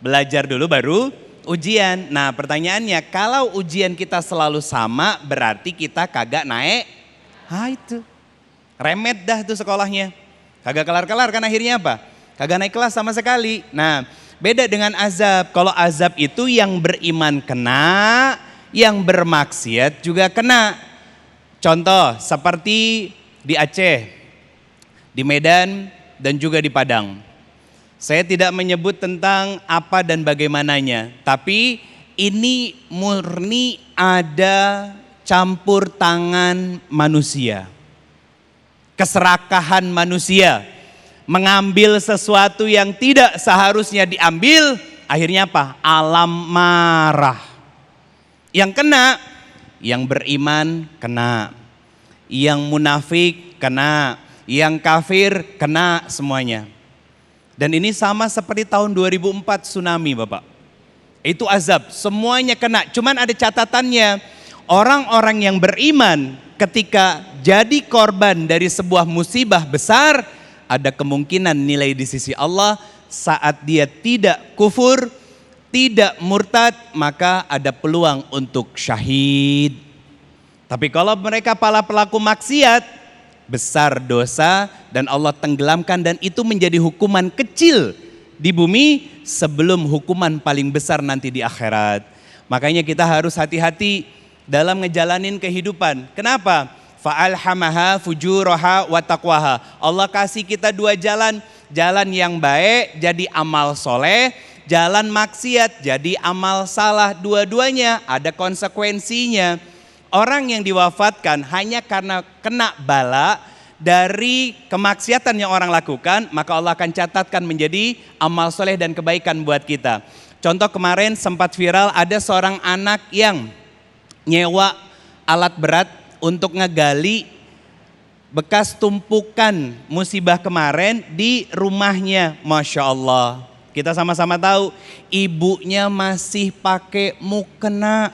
belajar dulu baru ujian. Nah pertanyaannya, kalau ujian kita selalu sama berarti kita kagak naik. Itu remet dah tuh sekolahnya. Kagak kelar-kelar kan akhirnya apa? Kagak naik kelas sama sekali. Nah beda dengan azab. Kalau azab itu yang beriman kena, yang bermaksiat juga kena. Contoh seperti di Aceh, di Medan dan juga di Padang. Saya tidak menyebut tentang apa dan bagaimananya, tapi ini murni ada campur tangan manusia. Keserakahan manusia, mengambil sesuatu yang tidak seharusnya diambil, akhirnya apa? Alam marah. Yang kena, yang beriman kena, yang munafik kena, yang kafir kena semuanya. Dan ini sama seperti tahun 2004 tsunami Bapak. Itu azab, semuanya kena. Cuman ada catatannya, orang-orang yang beriman ketika jadi korban dari sebuah musibah besar, ada kemungkinan nilai di sisi Allah saat dia tidak kufur, tidak murtad, maka ada peluang untuk syahid. Tapi kalau mereka para pelaku maksiat, besar dosa dan Allah tenggelamkan, dan itu menjadi hukuman kecil di bumi sebelum hukuman paling besar nanti di akhirat. Makanya kita harus hati-hati dalam ngejalanin kehidupan. Kenapa? Fa'alhamaha fujuraha wa taqwaha. Allah kasih kita dua jalan. Jalan yang baik jadi amal soleh, jalan maksiat jadi amal salah. Dua-duanya ada konsekuensinya. Orang yang diwafatkan hanya karena kena bala dari kemaksiatan yang orang lakukan, maka Allah akan catatkan menjadi amal soleh dan kebaikan buat kita. Contoh kemarin sempat viral, ada seorang anak yang nyewa alat berat untuk ngegali bekas tumpukan musibah kemarin di rumahnya. Masya Allah, kita sama-sama tahu ibunya masih pakai mukena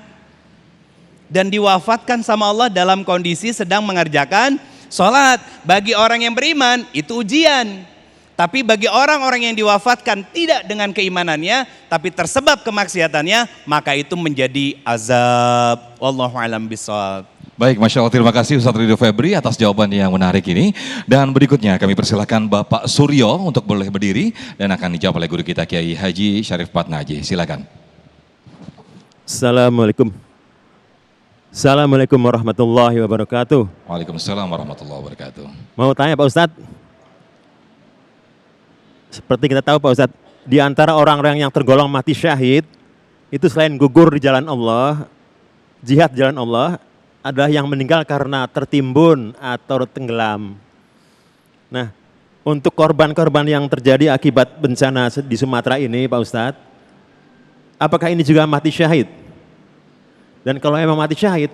dan diwafatkan sama Allah dalam kondisi sedang mengerjakan sholat. Bagi orang yang beriman itu ujian, tapi bagi orang-orang yang diwafatkan tidak dengan keimanannya tapi tersebab kemaksiatannya, maka itu menjadi azab. Wallahu a'lam bishawab. Baik, Masya Allah, terima kasih Ustadz Ridho Febri atas jawaban yang menarik ini. Dan berikutnya kami persilakan Bapak Suryo untuk boleh berdiri dan akan dijawab oleh guru kita Kiai Haji Syarif Patnaji. Silakan. Assalamualaikum. Assalamualaikum warahmatullahi wabarakatuh. Waalaikumsalam warahmatullahi wabarakatuh. Mau tanya Pak Ustadz, seperti kita tahu Pak Ustadz, di antara orang-orang yang tergolong mati syahid, itu selain gugur di jalan Allah, jihad di jalan Allah, adalah yang meninggal karena tertimbun atau tenggelam. Nah, untuk korban-korban yang terjadi akibat bencana di Sumatera ini Pak Ustadz, apakah ini juga mati syahid? Dan kalau emang mati syahid,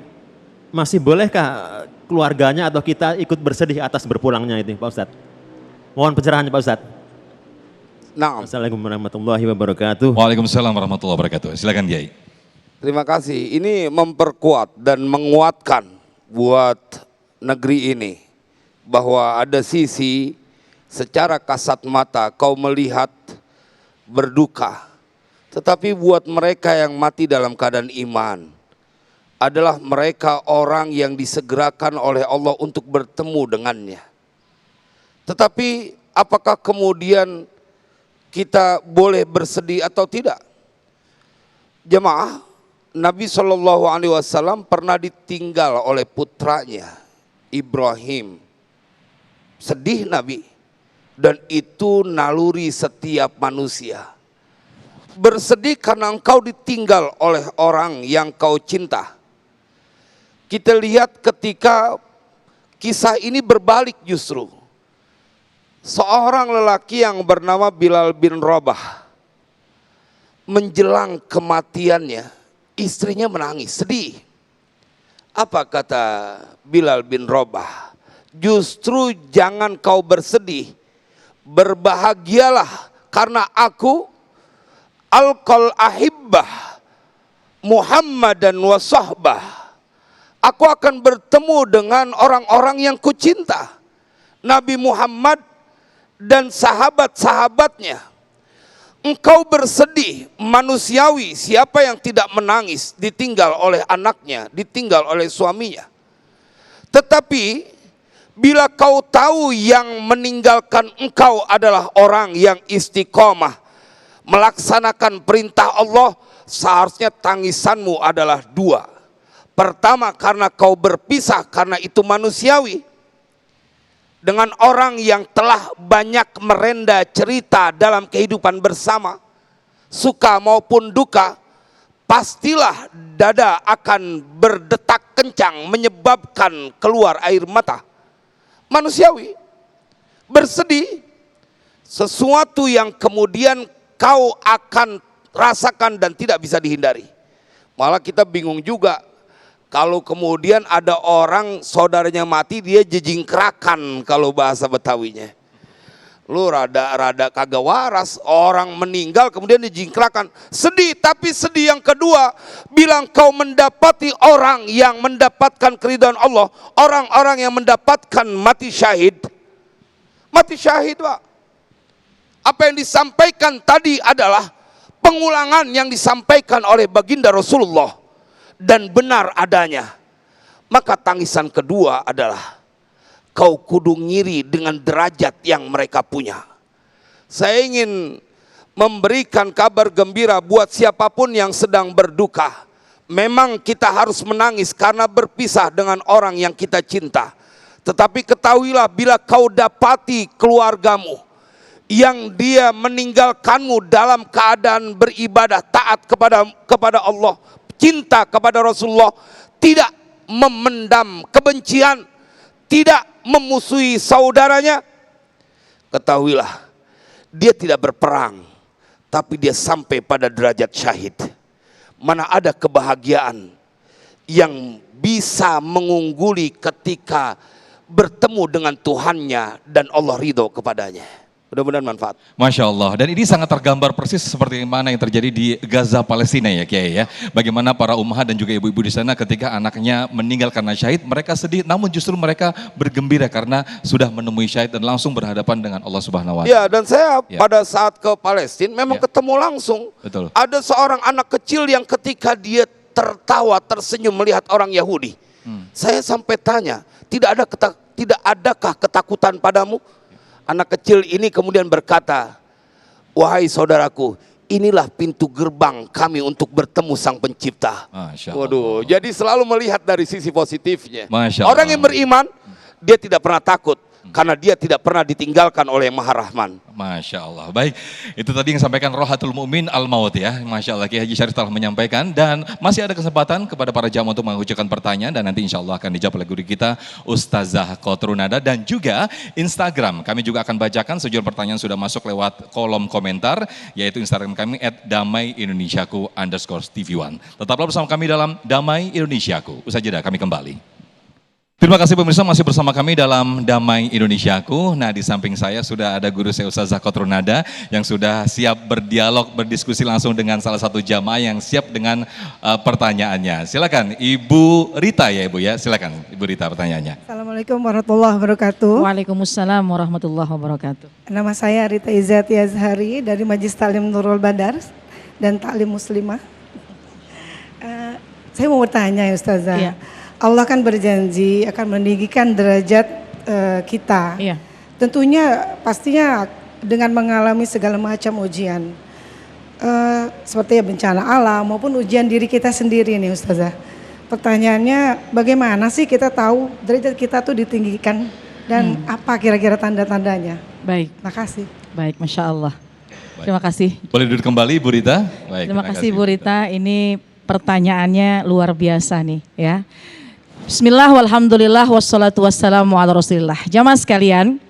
masih bolehkah keluarganya atau kita ikut bersedih atas berpulangnya itu Pak Ustadz? Mohon pencerahannya Pak Ustadz. Naam. Assalamualaikum warahmatullahi wabarakatuh. Waalaikumsalam warahmatullahi wabarakatuh. Silakan Kiai. Terima kasih. Ini memperkuat dan menguatkan buat negeri ini bahwa ada sisi secara kasat mata kau melihat berduka, tetapi buat mereka yang mati dalam keadaan iman adalah mereka orang yang disegerakan oleh Allah untuk bertemu dengannya. Tetapi apakah kemudian kita boleh bersedih atau tidak? Jemaah, Nabi SAW pernah ditinggal oleh putranya Ibrahim. Sedih Nabi, dan itu naluri setiap manusia. Bersedih karena engkau ditinggal oleh orang yang kau cinta. Kita lihat ketika kisah ini berbalik justru. Seorang lelaki yang bernama Bilal bin Rabah, menjelang kematiannya, istrinya menangis, sedih. Apa kata Bilal bin Rabah? Justru jangan kau bersedih, berbahagialah karena aku alqal ahibbah Muhammadan wa sahbah. Aku akan bertemu dengan orang-orang yang kucinta, Nabi Muhammad dan sahabat-sahabatnya. Engkau bersedih, manusiawi, siapa yang tidak menangis ditinggal oleh anaknya, ditinggal oleh suaminya. Tetapi bila kau tahu yang meninggalkan engkau adalah orang yang istiqomah, melaksanakan perintah Allah, seharusnya tangisanmu adalah dua. Pertama, karena kau berpisah, karena itu manusiawi, dengan orang yang telah banyak merenda cerita dalam kehidupan bersama, suka maupun duka, pastilah dada akan berdetak kencang menyebabkan keluar air mata. Manusiawi, bersedih, sesuatu yang kemudian kau akan rasakan dan tidak bisa dihindari. Malah kita bingung juga kalau kemudian ada orang saudaranya mati, dia jejingkrakan kalau bahasa Betawinya. Lu rada kagak waras, orang meninggal kemudian dijingkrakan. Sedih, tapi sedih yang kedua, bilang kau mendapati orang yang mendapatkan keridhaan Allah, orang-orang yang mendapatkan mati syahid. Mati syahid, Pak. Apa yang disampaikan tadi adalah pengulangan yang disampaikan oleh baginda Rasulullah dan benar adanya. Maka tangisan kedua adalah kau kudu ngiri dengan derajat yang mereka punya. Saya ingin memberikan kabar gembira buat siapapun yang sedang berduka. Memang kita harus menangis karena berpisah dengan orang yang kita cinta. Tetapi ketahuilah, bila kau dapati keluargamu yang dia meninggalkanmu dalam keadaan beribadah, taat kepada Allah, cinta kepada Rasulullah, tidak memendam kebencian, tidak memusuhi saudaranya, ketahuilah dia tidak berperang, tapi dia sampai pada derajat syahid. Mana ada kebahagiaan yang bisa mengungguli ketika bertemu dengan Tuhannya dan Allah ridho kepadanya. Mudah-mudahan manfaat. Masya Allah. Dan ini sangat tergambar persis seperti mana yang terjadi di Gaza, Palestina ya Kiai ya. Bagaimana para ummahat dan juga ibu-ibu di sana ketika anaknya meninggal karena syahid, mereka sedih, namun justru mereka bergembira karena sudah menemui syahid dan langsung berhadapan dengan Allah Subhanahu Wa Taala. Ya, dan saya pada saat ke Palestina memang ketemu langsung. Betul. Ada seorang anak kecil yang ketika dia tertawa, tersenyum melihat orang Yahudi. Saya sampai tanya, tidak adakah ketakutan padamu? Anak kecil ini kemudian berkata, wahai saudaraku, inilah pintu gerbang kami untuk bertemu Sang Pencipta. Waduh, jadi selalu melihat dari sisi positifnya. Orang yang beriman, dia tidak pernah takut karena dia tidak pernah ditinggalkan oleh Yang Maha Rahman. Masya Allah. Baik, itu tadi yang sampaikan Rohatul Mu'min Al-Maut ya. Masya Allah, Kiai Haji Syarif telah menyampaikan, dan masih ada kesempatan kepada para jamaah untuk mengucapkan pertanyaan, dan nanti insya Allah akan dijawab oleh guru kita Ustazah Khotrunada, dan juga Instagram. Kami juga akan bacakan sejumlah pertanyaan sudah masuk lewat kolom komentar, yaitu Instagram kami @damai_indonesiaku_tv1. Tetaplah bersama kami dalam Damai Indonesiaku. Usai jeda kami kembali. Terima kasih pemirsa, masih bersama kami dalam Damai Indonesiaku. Nah, di samping saya sudah ada guru saya Ustazah Khotrunada yang sudah siap berdialog, berdiskusi langsung dengan salah satu jamaah yang siap dengan pertanyaannya. Silakan Ibu Rita ya Ibu ya, silakan Ibu Rita pertanyaannya. Assalamualaikum warahmatullahi wabarakatuh. Waalaikumsalam warahmatullahi wabarakatuh. Nama saya Rita Izzati Azhari dari Majelis Ta'lim Nurul Badar dan Ta'lim Muslimah. Saya mau bertanya ya Ustazah. Iya. Allah kan berjanji akan meninggikan derajat kita. Iya. Tentunya pastinya dengan mengalami segala macam ujian. Seperti bencana alam maupun ujian diri kita sendiri nih Ustazah. Pertanyaannya, bagaimana sih kita tahu derajat kita tuh ditinggikan dan apa kira-kira tanda-tandanya? Baik. Makasih. Baik, Masya Allah. Terima kasih. Boleh duduk kembali Bu Rita. Baik, Terima kasih Bu Rita, ini pertanyaannya luar biasa nih ya. Bismillah, walhamdulillah, wassalatu wassalamu ala rasulillah. Jamaah sekalian,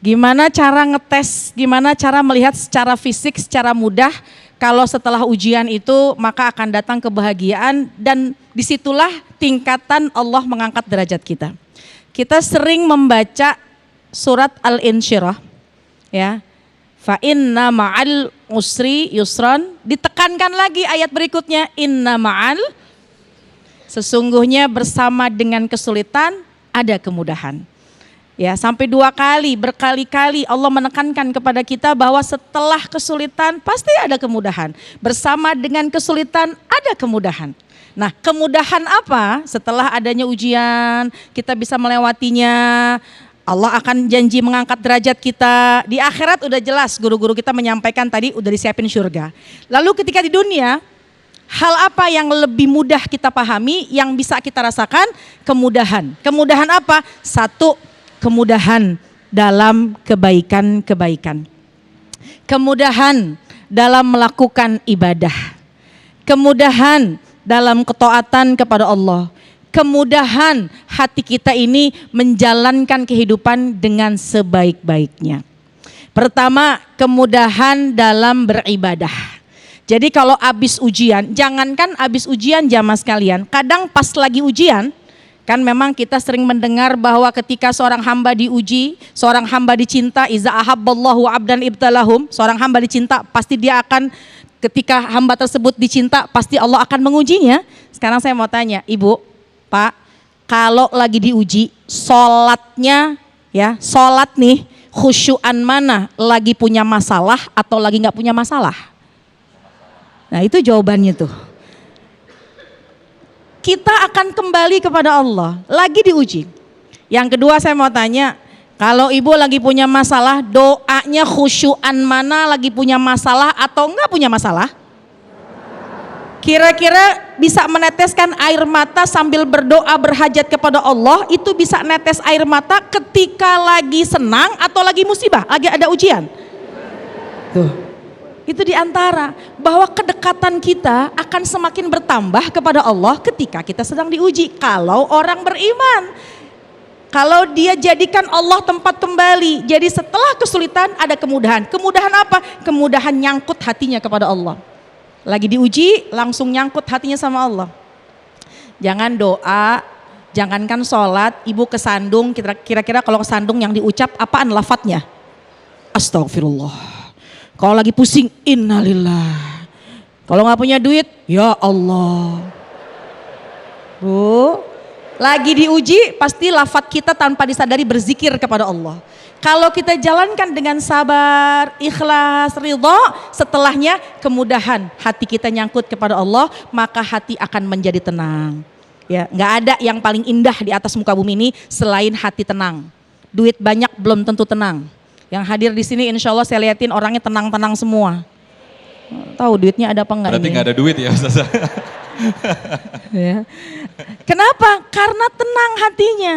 gimana cara ngetes, gimana cara melihat secara fisik, secara mudah kalau setelah ujian itu maka akan datang kebahagiaan, dan disitulah tingkatan Allah mengangkat derajat kita. Kita sering membaca surat Al-Insyirah ya. Fa inna ma'al usri yusran, ditekankan lagi ayat berikutnya, inna ma'al, sesungguhnya bersama dengan kesulitan ada kemudahan. Ya, sampai 2 kali, berkali-kali Allah menekankan kepada kita bahwa setelah kesulitan pasti ada kemudahan. Bersama dengan kesulitan ada kemudahan. Nah, kemudahan apa? Setelah adanya ujian, kita bisa melewatinya. Allah akan janji mengangkat derajat kita. Di akhirat udah jelas, guru-guru kita menyampaikan tadi udah disiapin surga. Lalu ketika di dunia, hal apa yang lebih mudah kita pahami, yang bisa kita rasakan? Kemudahan. Kemudahan apa? 1, kemudahan dalam kebaikan-kebaikan. Kemudahan dalam melakukan ibadah. Kemudahan dalam ketaatan kepada Allah. Kemudahan hati kita ini menjalankan kehidupan dengan sebaik-baiknya. Pertama, kemudahan dalam beribadah. Jadi kalau habis ujian, jangankan habis ujian jamaah sekalian, kadang pas lagi ujian, kan memang kita sering mendengar bahwa ketika seorang hamba diuji, seorang hamba dicinta, iza ahabballahu abdan ibtalahum, seorang hamba dicinta pasti dia akan, ketika hamba tersebut dicinta pasti Allah akan mengujinya. Sekarang saya mau tanya, Ibu, Pak, kalau lagi diuji, sholatnya ya, sholat nih, khusyuan mana, lagi punya masalah atau lagi nggak punya masalah? Nah itu jawabannya tuh. Kita akan kembali kepada Allah, lagi diuji. Yang kedua saya mau tanya, kalau ibu lagi punya masalah, doanya khusyuan mana, lagi punya masalah atau enggak punya masalah? Kira-kira bisa meneteskan air mata sambil berdoa berhajat kepada Allah, itu bisa netes air mata ketika lagi senang atau lagi musibah, lagi ada ujian? Tuh, itu diantara bahwa kedekatan kita akan semakin bertambah kepada Allah ketika kita sedang diuji. Kalau orang beriman, kalau dia jadikan Allah tempat kembali, jadi setelah kesulitan ada kemudahan. Kemudahan apa? Kemudahan nyangkut hatinya kepada Allah. Lagi diuji, langsung nyangkut hatinya sama Allah. Jangan doa, jangankan sholat, ibu kesandung, kira-kira kalau kesandung yang diucap apaan lafadznya? Astagfirullah. Kalau lagi pusing, innalillah. Kalau nggak punya duit, ya Allah. Bu, lagi diuji, pasti lafadz kita tanpa disadari berzikir kepada Allah. Kalau kita jalankan dengan sabar, ikhlas, ridho, setelahnya kemudahan hati kita nyangkut kepada Allah, maka hati akan menjadi tenang. Ya, nggak ada yang paling indah di atas muka bumi ini selain hati tenang. Duit banyak belum tentu tenang. Yang hadir di sini insya Allah saya liatin orangnya tenang-tenang semua. Tahu duitnya ada apa enggak? Berarti ini? nggak ada duit ya Ustaz? Ya. Kenapa? Karena tenang hatinya.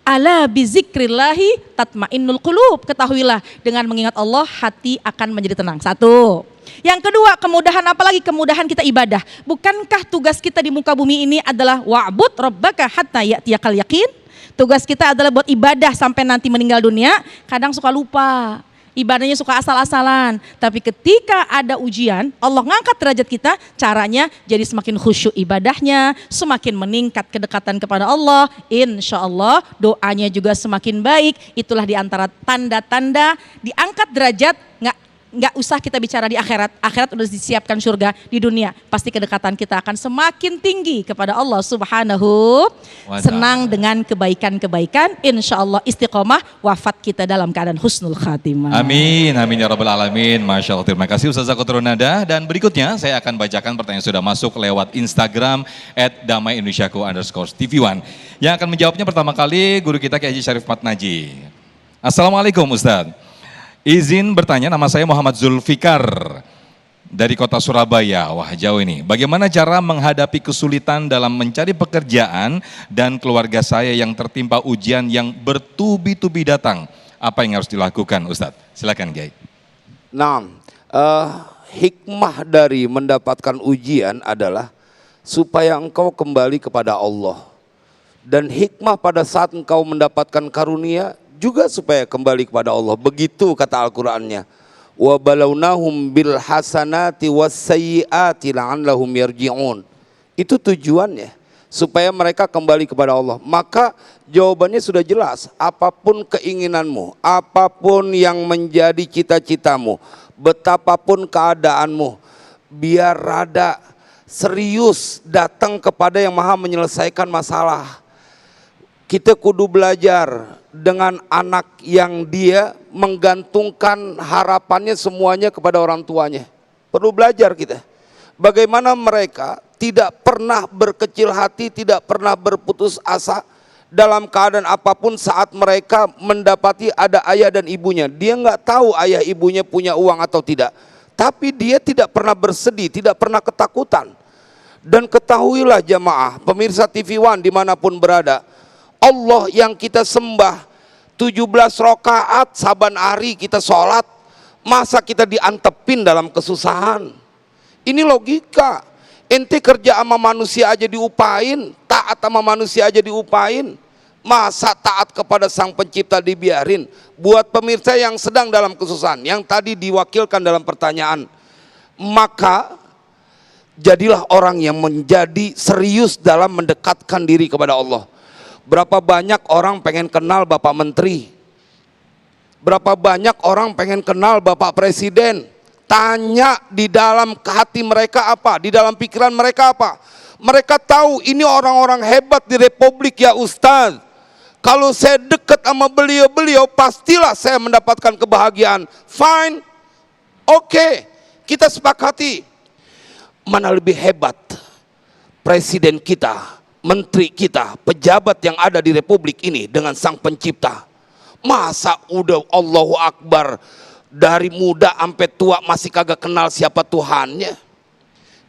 Ala bizikrillahi tatmainnul qulub. Ketahuilah dengan mengingat Allah hati akan menjadi tenang. Satu. Yang kedua, kemudahan apalagi? Kemudahan kita ibadah. Bukankah tugas kita di muka bumi ini adalah wa'bud rabbaka hatta ya'tiyakal yaqin? Tugas kita adalah buat ibadah sampai nanti meninggal dunia. Kadang suka lupa. Ibadahnya suka asal-asalan, tapi ketika ada ujian, Allah ngangkat derajat kita, caranya jadi semakin khusyuk ibadahnya, semakin meningkat kedekatan kepada Allah, insya Allah doanya juga semakin baik. Itulah diantara tanda-tanda diangkat derajat. Nggak usah kita bicara di akhirat udah disiapkan surga. Di dunia pasti kedekatan kita akan semakin tinggi kepada Allah Subhanahu. Senang dengan kebaikan-kebaikan, insya Allah istiqomah, wafat kita dalam keadaan husnul khatimah. Amin, amin ya rabbal alamin. Masya Allah, terima kasih Ustazah Kotrunada. Dan berikutnya saya akan bacakan pertanyaan yang sudah masuk lewat Instagram @damaiindonesiaku_tv1. Yang akan menjawabnya pertama kali guru kita Kiai Haji Syarif Matnaji. Assalamualaikum Ustadz. Izin bertanya, nama saya Muhammad Zulfikar dari kota Surabaya. Wah, jauh ini. Bagaimana cara menghadapi kesulitan dalam mencari pekerjaan dan keluarga saya yang tertimpa ujian yang bertubi-tubi datang? Apa yang harus dilakukan, Ustadz? Silakan, Kiai. Nah, hikmah dari mendapatkan ujian adalah supaya engkau kembali kepada Allah. Dan hikmah pada saat engkau mendapatkan karunia juga supaya kembali kepada Allah. Begitu kata Al-Qur'annya. Wa balawnahum bil hasanati was sayyiati la'allahum yarji'un. Itu tujuannya supaya mereka kembali kepada Allah. Maka jawabannya sudah jelas. Apapun keinginanmu, apapun yang menjadi cita-citamu, betapapun keadaanmu, biar rada serius datang kepada yang Maha menyelesaikan masalah. Kita kudu belajar dengan anak yang dia menggantungkan harapannya semuanya kepada orang tuanya. Perlu belajar kita. Bagaimana mereka tidak pernah berkecil hati, tidak pernah berputus asa dalam keadaan apapun saat mereka mendapati ada ayah dan ibunya. Dia nggak tahu ayah ibunya punya uang atau tidak. Tapi dia tidak pernah bersedih, tidak pernah ketakutan. Dan ketahuilah jamaah, pemirsa TV One dimanapun berada, Allah yang kita sembah 17 rakaat saban hari kita sholat, masa kita diantepin dalam kesusahan? Ini logika. Ente kerja sama manusia aja diupain, taat sama manusia aja diupain, masa taat kepada sang pencipta dibiarin? Buat pemirsa yang sedang dalam kesusahan, yang tadi diwakilkan dalam pertanyaan, maka jadilah orang yang menjadi serius dalam mendekatkan diri kepada Allah. Berapa banyak orang pengen kenal Bapak Menteri, berapa banyak orang pengen kenal Bapak Presiden. Tanya di dalam hati mereka apa, di dalam pikiran mereka apa. Mereka tahu ini orang-orang hebat di Republik ya Ustaz. Kalau saya dekat sama beliau-beliau, pastilah saya mendapatkan kebahagiaan. Fine, oke, kita sepakati. Mana lebih hebat, presiden kita, menteri kita, pejabat yang ada di republik ini dengan sang pencipta. Masa udah Allahu Akbar dari muda sampai tua masih kagak kenal siapa Tuhannya?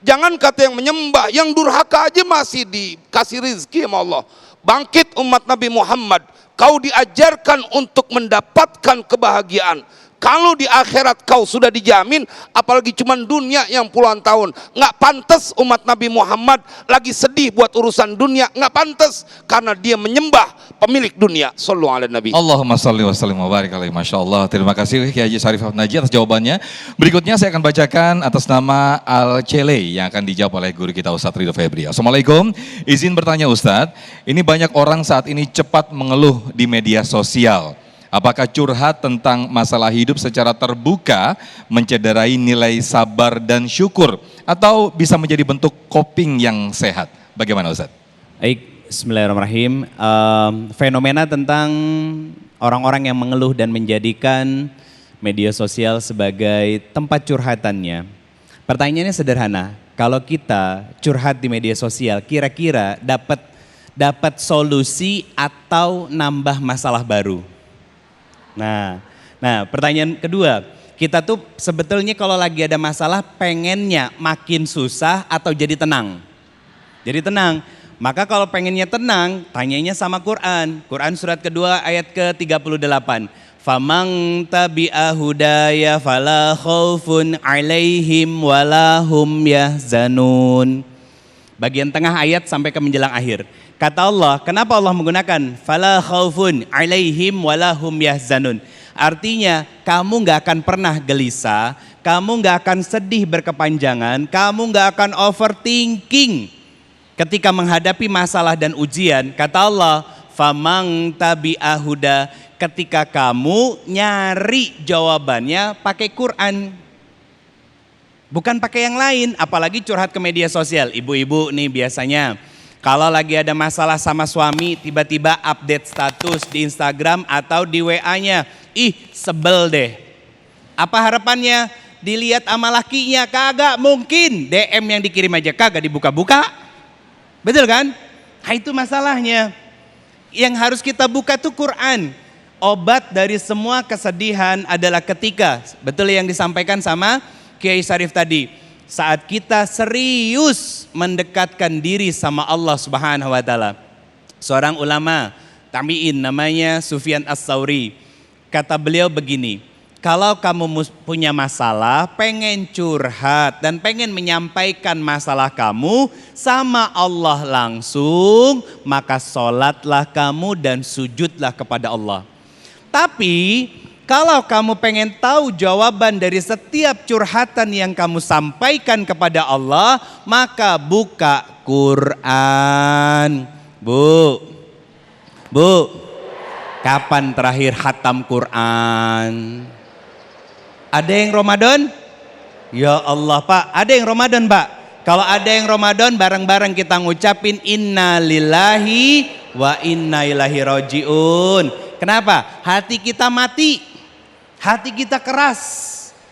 Jangan kata yang menyembah, yang durhaka aja masih dikasih rizki sama Allah. Bangkit umat Nabi Muhammad, kau diajarkan untuk mendapatkan kebahagiaan. Kalau di akhirat kau sudah dijamin, apalagi cuman dunia yang puluhan tahun. Nggak pantas umat Nabi Muhammad lagi sedih buat urusan dunia. Nggak pantas, karena dia menyembah pemilik dunia. Sallu ala Nabi. Allahumma salli wa sallim wa barik alaihi. Masya Allah. Terima kasih Kiai Haji Syarif Naji atas jawabannya. Berikutnya saya akan bacakan atas nama Al-Cele yang akan dijawab oleh guru kita Ustadz Ridho Febri. Assalamualaikum. Izin bertanya Ustadz, ini banyak orang saat ini cepat mengeluh di media sosial. Apakah curhat tentang masalah hidup secara terbuka mencederai nilai sabar dan syukur atau bisa menjadi bentuk coping yang sehat? Bagaimana Ustaz? Baik, bismillahirrahmanirrahim. Fenomena tentang orang-orang yang mengeluh dan menjadikan media sosial sebagai tempat curhatannya. Pertanyaannya sederhana, kalau kita curhat di media sosial kira-kira dapat solusi atau nambah masalah baru? Nah, pertanyaan kedua, kita tuh sebetulnya kalau lagi ada masalah pengennya makin susah atau jadi tenang? Jadi tenang. Maka kalau pengennya tenang, tanyanya sama Quran. Quran surat kedua ayat ke-38. Famang tabi'a hudaya fala khaufun alaihim walahum yahzanun. Bagian tengah ayat sampai ke menjelang akhir. Kata Allah, kenapa Allah menggunakan fala khaufun alaihim walahum yahzanun? Artinya kamu gak akan pernah gelisah, kamu gak akan sedih berkepanjangan, kamu gak akan overthinking ketika menghadapi masalah dan ujian. Kata Allah, famang tabi'a huda, ketika kamu nyari jawabannya pakai Quran. Bukan pakai yang lain, apalagi curhat ke media sosial. Ibu-ibu nih biasanya kalau lagi ada masalah sama suami, tiba-tiba update status di Instagram atau di WA-nya. Ih, sebel deh. Apa harapannya? Dilihat sama lakinya, kagak mungkin. DM yang dikirim aja kagak dibuka-buka. Betul kan? Nah itu masalahnya. Yang harus kita buka tuh Quran. Obat dari semua kesedihan adalah ketika, betul yang disampaikan sama Kiai Syarif tadi. Saat kita serius mendekatkan diri sama Allah Subhanahu wa taala. Seorang ulama tabi'in namanya Sufyan As-Tsauri. Kata beliau begini, kalau kamu punya masalah, pengen curhat dan pengen menyampaikan masalah kamu sama Allah langsung, maka sholatlah kamu dan sujudlah kepada Allah. Tapi kalau kamu pengen tahu jawaban dari setiap curhatan yang kamu sampaikan kepada Allah, maka buka Quran. Bu, kapan terakhir khatam Quran? Ada yang Ramadan? Ya Allah Pak, ada yang Ramadan Pak. Kalau ada yang Ramadan, bareng-bareng kita ngucapin inna lillahi wa inna ilaihi rajiun. Kenapa? Hati kita mati. Hati kita keras.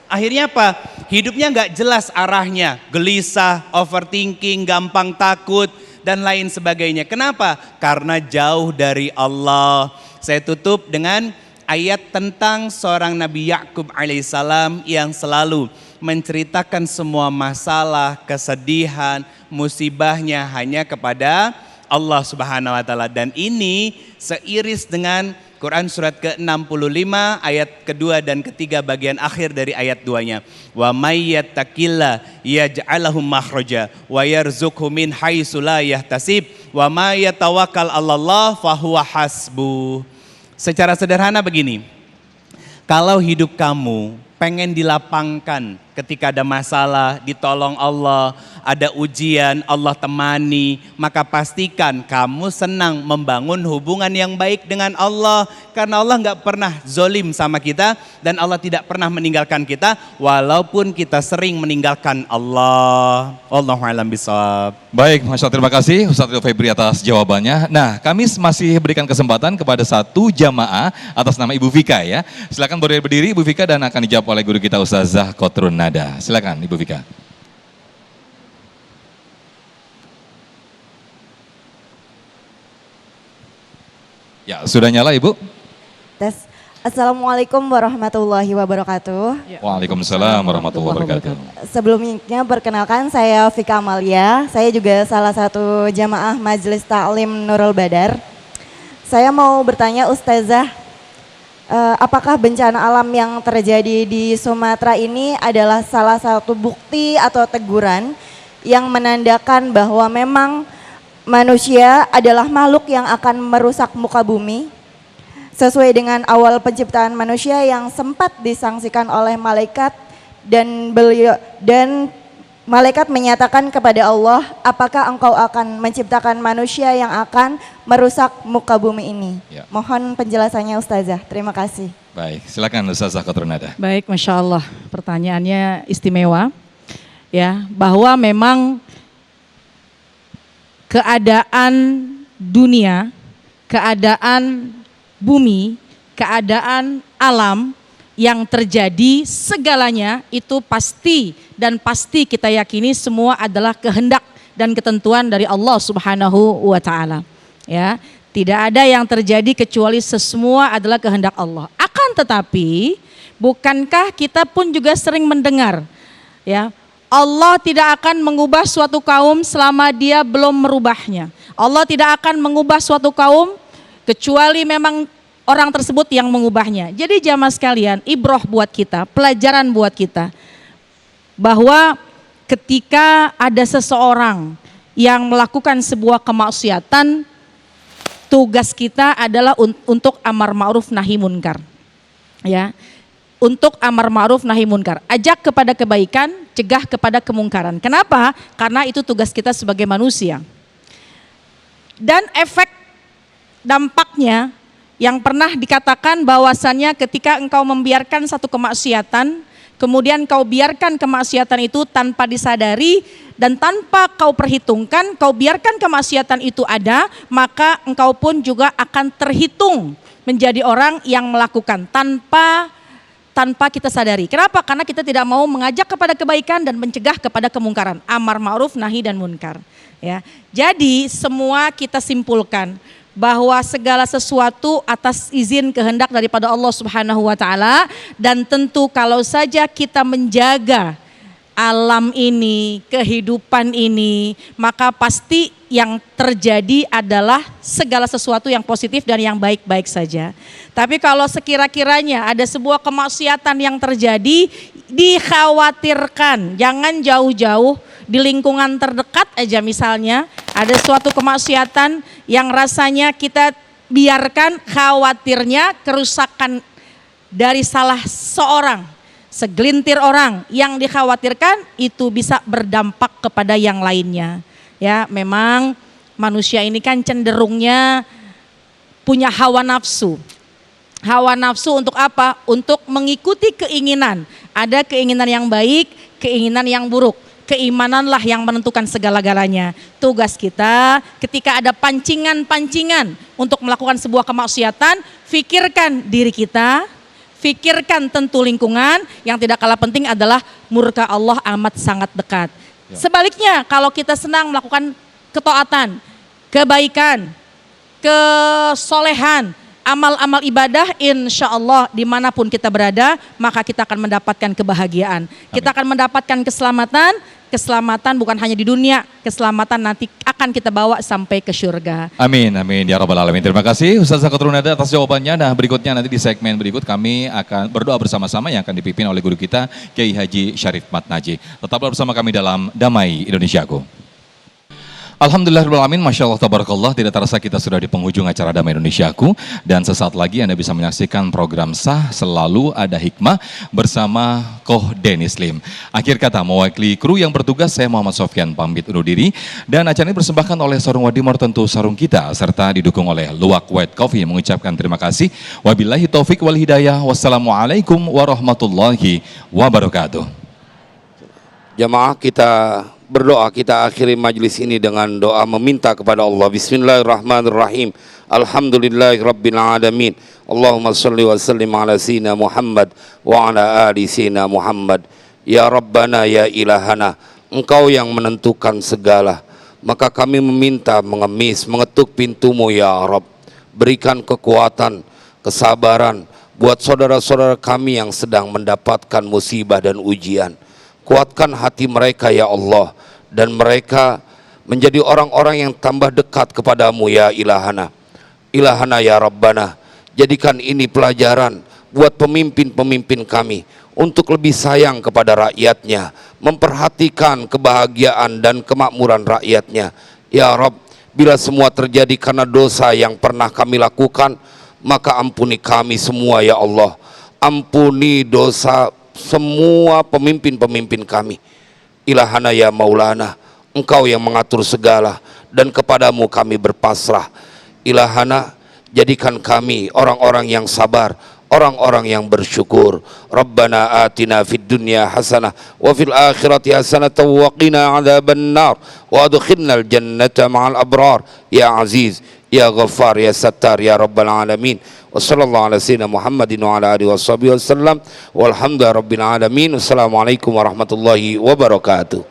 Akhirnya apa? Hidupnya nggak jelas arahnya. Gelisah, overthinking, gampang takut, dan lain sebagainya. Kenapa? Karena jauh dari Allah. Saya tutup dengan ayat tentang seorang Nabi Yakub alaihissalam yang selalu menceritakan semua masalah, kesedihan, musibahnya hanya kepada Allah Subhanahu wa taala. Dan ini seiris dengan Quran surat ke-65 ayat kedua dan ketiga bagian akhir dari ayat 2-nya. Wa may yattaqilla yaj'alhu makhraja wa yarzuqhu min haitsu la yahtasib wa may yatawakkal 'alallah fahuwa hasbuh. Secara sederhana begini. Kalau hidup kamu pengen dilapangkan ketika ada masalah, ditolong Allah, ada ujian, Allah temani, maka pastikan kamu senang membangun hubungan yang baik dengan Allah. Karena Allah nggak pernah zolim sama kita dan Allah tidak pernah meninggalkan kita walaupun kita sering meninggalkan Allah. Wallahu a'lam bishawab. Baik, Masya Allah, terima kasih Ustadz Ridho Febri atas jawabannya. Nah, kami masih berikan kesempatan kepada satu jamaah atas nama Ibu Vika ya. Silakan berdiri Ibu Vika dan akan dijawab oleh guru kita Ustazah Kotrun Nada. Silakan Ibu Vika. Ya, sudah nyala Ibu? Tes. Assalamualaikum warahmatullahi wabarakatuh. Waalaikumsalam warahmatullahi wabarakatuh. Sebelumnya perkenalkan saya Vika Amalia. Saya juga salah satu jamaah Majelis Ta'lim Nurul Badar. Saya mau bertanya Ustazah, apakah bencana alam yang terjadi di Sumatera ini adalah salah satu bukti atau teguran yang menandakan bahwa memang manusia adalah makhluk yang akan merusak muka bumi? Sesuai dengan awal penciptaan manusia yang sempat disangsikan oleh malaikat dan malaikat menyatakan kepada Allah, apakah engkau akan menciptakan manusia yang akan merusak muka bumi ini? Ya. Mohon penjelasannya Ustazah, terima kasih. Baik, silakan Ustazah Qatrunada. Baik, Masya Allah, pertanyaannya istimewa. Ya, bahwa memang keadaan dunia, keadaan bumi, keadaan alam yang terjadi segalanya itu pasti dan pasti kita yakini semua adalah kehendak dan ketentuan dari Allah Subhanahu wa taala. Ya, tidak ada yang terjadi kecuali semua adalah kehendak Allah. Akan tetapi, bukankah kita pun juga sering mendengar, ya, Allah tidak akan mengubah suatu kaum selama dia belum merubahnya. Allah tidak akan mengubah suatu kaum kecuali memang orang tersebut yang mengubahnya. Jadi jamaah sekalian, ibroh buat kita, pelajaran buat kita, bahwa ketika ada seseorang yang melakukan sebuah kemaksiatan, tugas kita adalah untuk amar ma'ruf nahi munkar. Ya, untuk amar ma'ruf nahi munkar, ajak kepada kebaikan, cegah kepada kemungkaran. Kenapa? Karena itu tugas kita sebagai manusia. Dan efek dampaknya yang pernah dikatakan bahwasannya ketika engkau membiarkan satu kemaksiatan, kemudian kau biarkan kemaksiatan itu tanpa disadari dan tanpa kau perhitungkan, kau biarkan kemaksiatan itu ada, maka engkau pun juga akan terhitung menjadi orang yang melakukan tanpa kita sadari. Kenapa? Karena kita tidak mau mengajak kepada kebaikan dan mencegah kepada kemungkaran. Amar ma'ruf nahi dan munkar. Ya. Jadi semua kita simpulkan bahwa segala sesuatu atas izin kehendak daripada Allah Subhanahu wa taala, dan tentu kalau saja kita menjaga alam ini, kehidupan ini, maka pasti yang terjadi adalah segala sesuatu yang positif dan yang baik-baik saja. Tapi kalau sekira-kiranya ada sebuah kemaksiatan yang terjadi, dikhawatirkan, jangan jauh-jauh, di lingkungan terdekat aja misalnya ada suatu kemaksiatan yang rasanya kita biarkan, khawatirnya kerusakan dari salah seorang, segelintir orang yang dikhawatirkan itu bisa berdampak kepada yang lainnya. Ya, memang manusia ini kan cenderungnya punya hawa nafsu. Hawa nafsu untuk apa? Untuk mengikuti keinginan. Ada keinginan yang baik, keinginan yang buruk. Keimananlah yang menentukan segala-galanya. Tugas kita ketika ada pancingan-pancingan untuk melakukan sebuah kemaksiatan, fikirkan diri kita, fikirkan tentu lingkungan, yang tidak kalah penting adalah murka Allah amat sangat dekat. Sebaliknya kalau kita senang melakukan ketaatan, kebaikan, kesolehan, amal-amal ibadah, insya Allah dimanapun kita berada, maka kita akan mendapatkan kebahagiaan. Kita akan mendapatkan keselamatan. Keselamatan bukan hanya di dunia, keselamatan nanti akan kita bawa sampai ke surga. Amin, amin ya rabbal alamin. Terima kasih Ustazah Qatrunada atas jawabannya. Nah, berikutnya nanti di segmen berikut kami akan berdoa bersama-sama yang akan dipimpin oleh guru kita Kiai Haji Syarif Matnaji. Tetaplah bersama kami dalam Damai Indonesiaku. Alhamdulillahirrahmanirrahim, Masya Allah, tabarakallah, tidak terasa kita sudah di penghujung acara Damai Indonesiaku, dan sesaat lagi Anda bisa menyaksikan program Sah Selalu Ada Hikmah bersama Koh Dennis Lim. Akhir kata, mewakili kru yang bertugas, saya Muhammad Sofyan pamit undur diri, dan acara ini dipersembahkan oleh Sarung Wadimor, tentu sarung kita, serta didukung oleh Luwak White Coffee, mengucapkan terima kasih. Wabillahi taufik wal hidayah, wassalamualaikum warahmatullahi wabarakatuh. Jamaah, kita berdoa, kita akhiri majlis ini dengan doa meminta kepada Allah. Bismillahirrahmanirrahim. Alhamdulillahirabbil alamin. Allahumma shalli wa sallim ala sayyidina Muhammad wa ala ali sayyidina Muhammad. Ya Rabbana ya Ilahana, Engkau yang menentukan segala, maka kami meminta, mengemis, mengetuk pintumu ya Rabb. berikan kekuatan, kesabaran buat saudara-saudara kami yang sedang mendapatkan musibah dan ujian. Kuatkan hati mereka ya Allah, dan mereka menjadi orang-orang yang tambah dekat kepadamu ya ilahana. Ilahana ya Rabbana, jadikan ini pelajaran buat pemimpin-pemimpin kami untuk lebih sayang kepada rakyatnya, memperhatikan kebahagiaan dan kemakmuran rakyatnya. Ya Rabb, bila semua terjadi karena dosa yang pernah kami lakukan, maka ampuni kami semua ya Allah. Ampuni dosa semua pemimpin-pemimpin kami. Ilahana ya Maulana, Engkau yang mengatur segala, dan kepadamu kami berpasrah. Ilahana, jadikan kami orang-orang yang sabar, orang-orang yang bersyukur. Rabbana atina fid dunya hasanah wa fil akhirati hasanah wa qina adzabannar wa adkhilnal jannata ma'al abrar ya aziz ya ghaffar ya sattar ya rabbal alamin. Wa sallallahu ala sayyidina Muhammadin wa ala alihi washabihi wasallam walhamdulillahi rabbil alamin. Wassalamualaikum warahmatullahi wabarakatuh.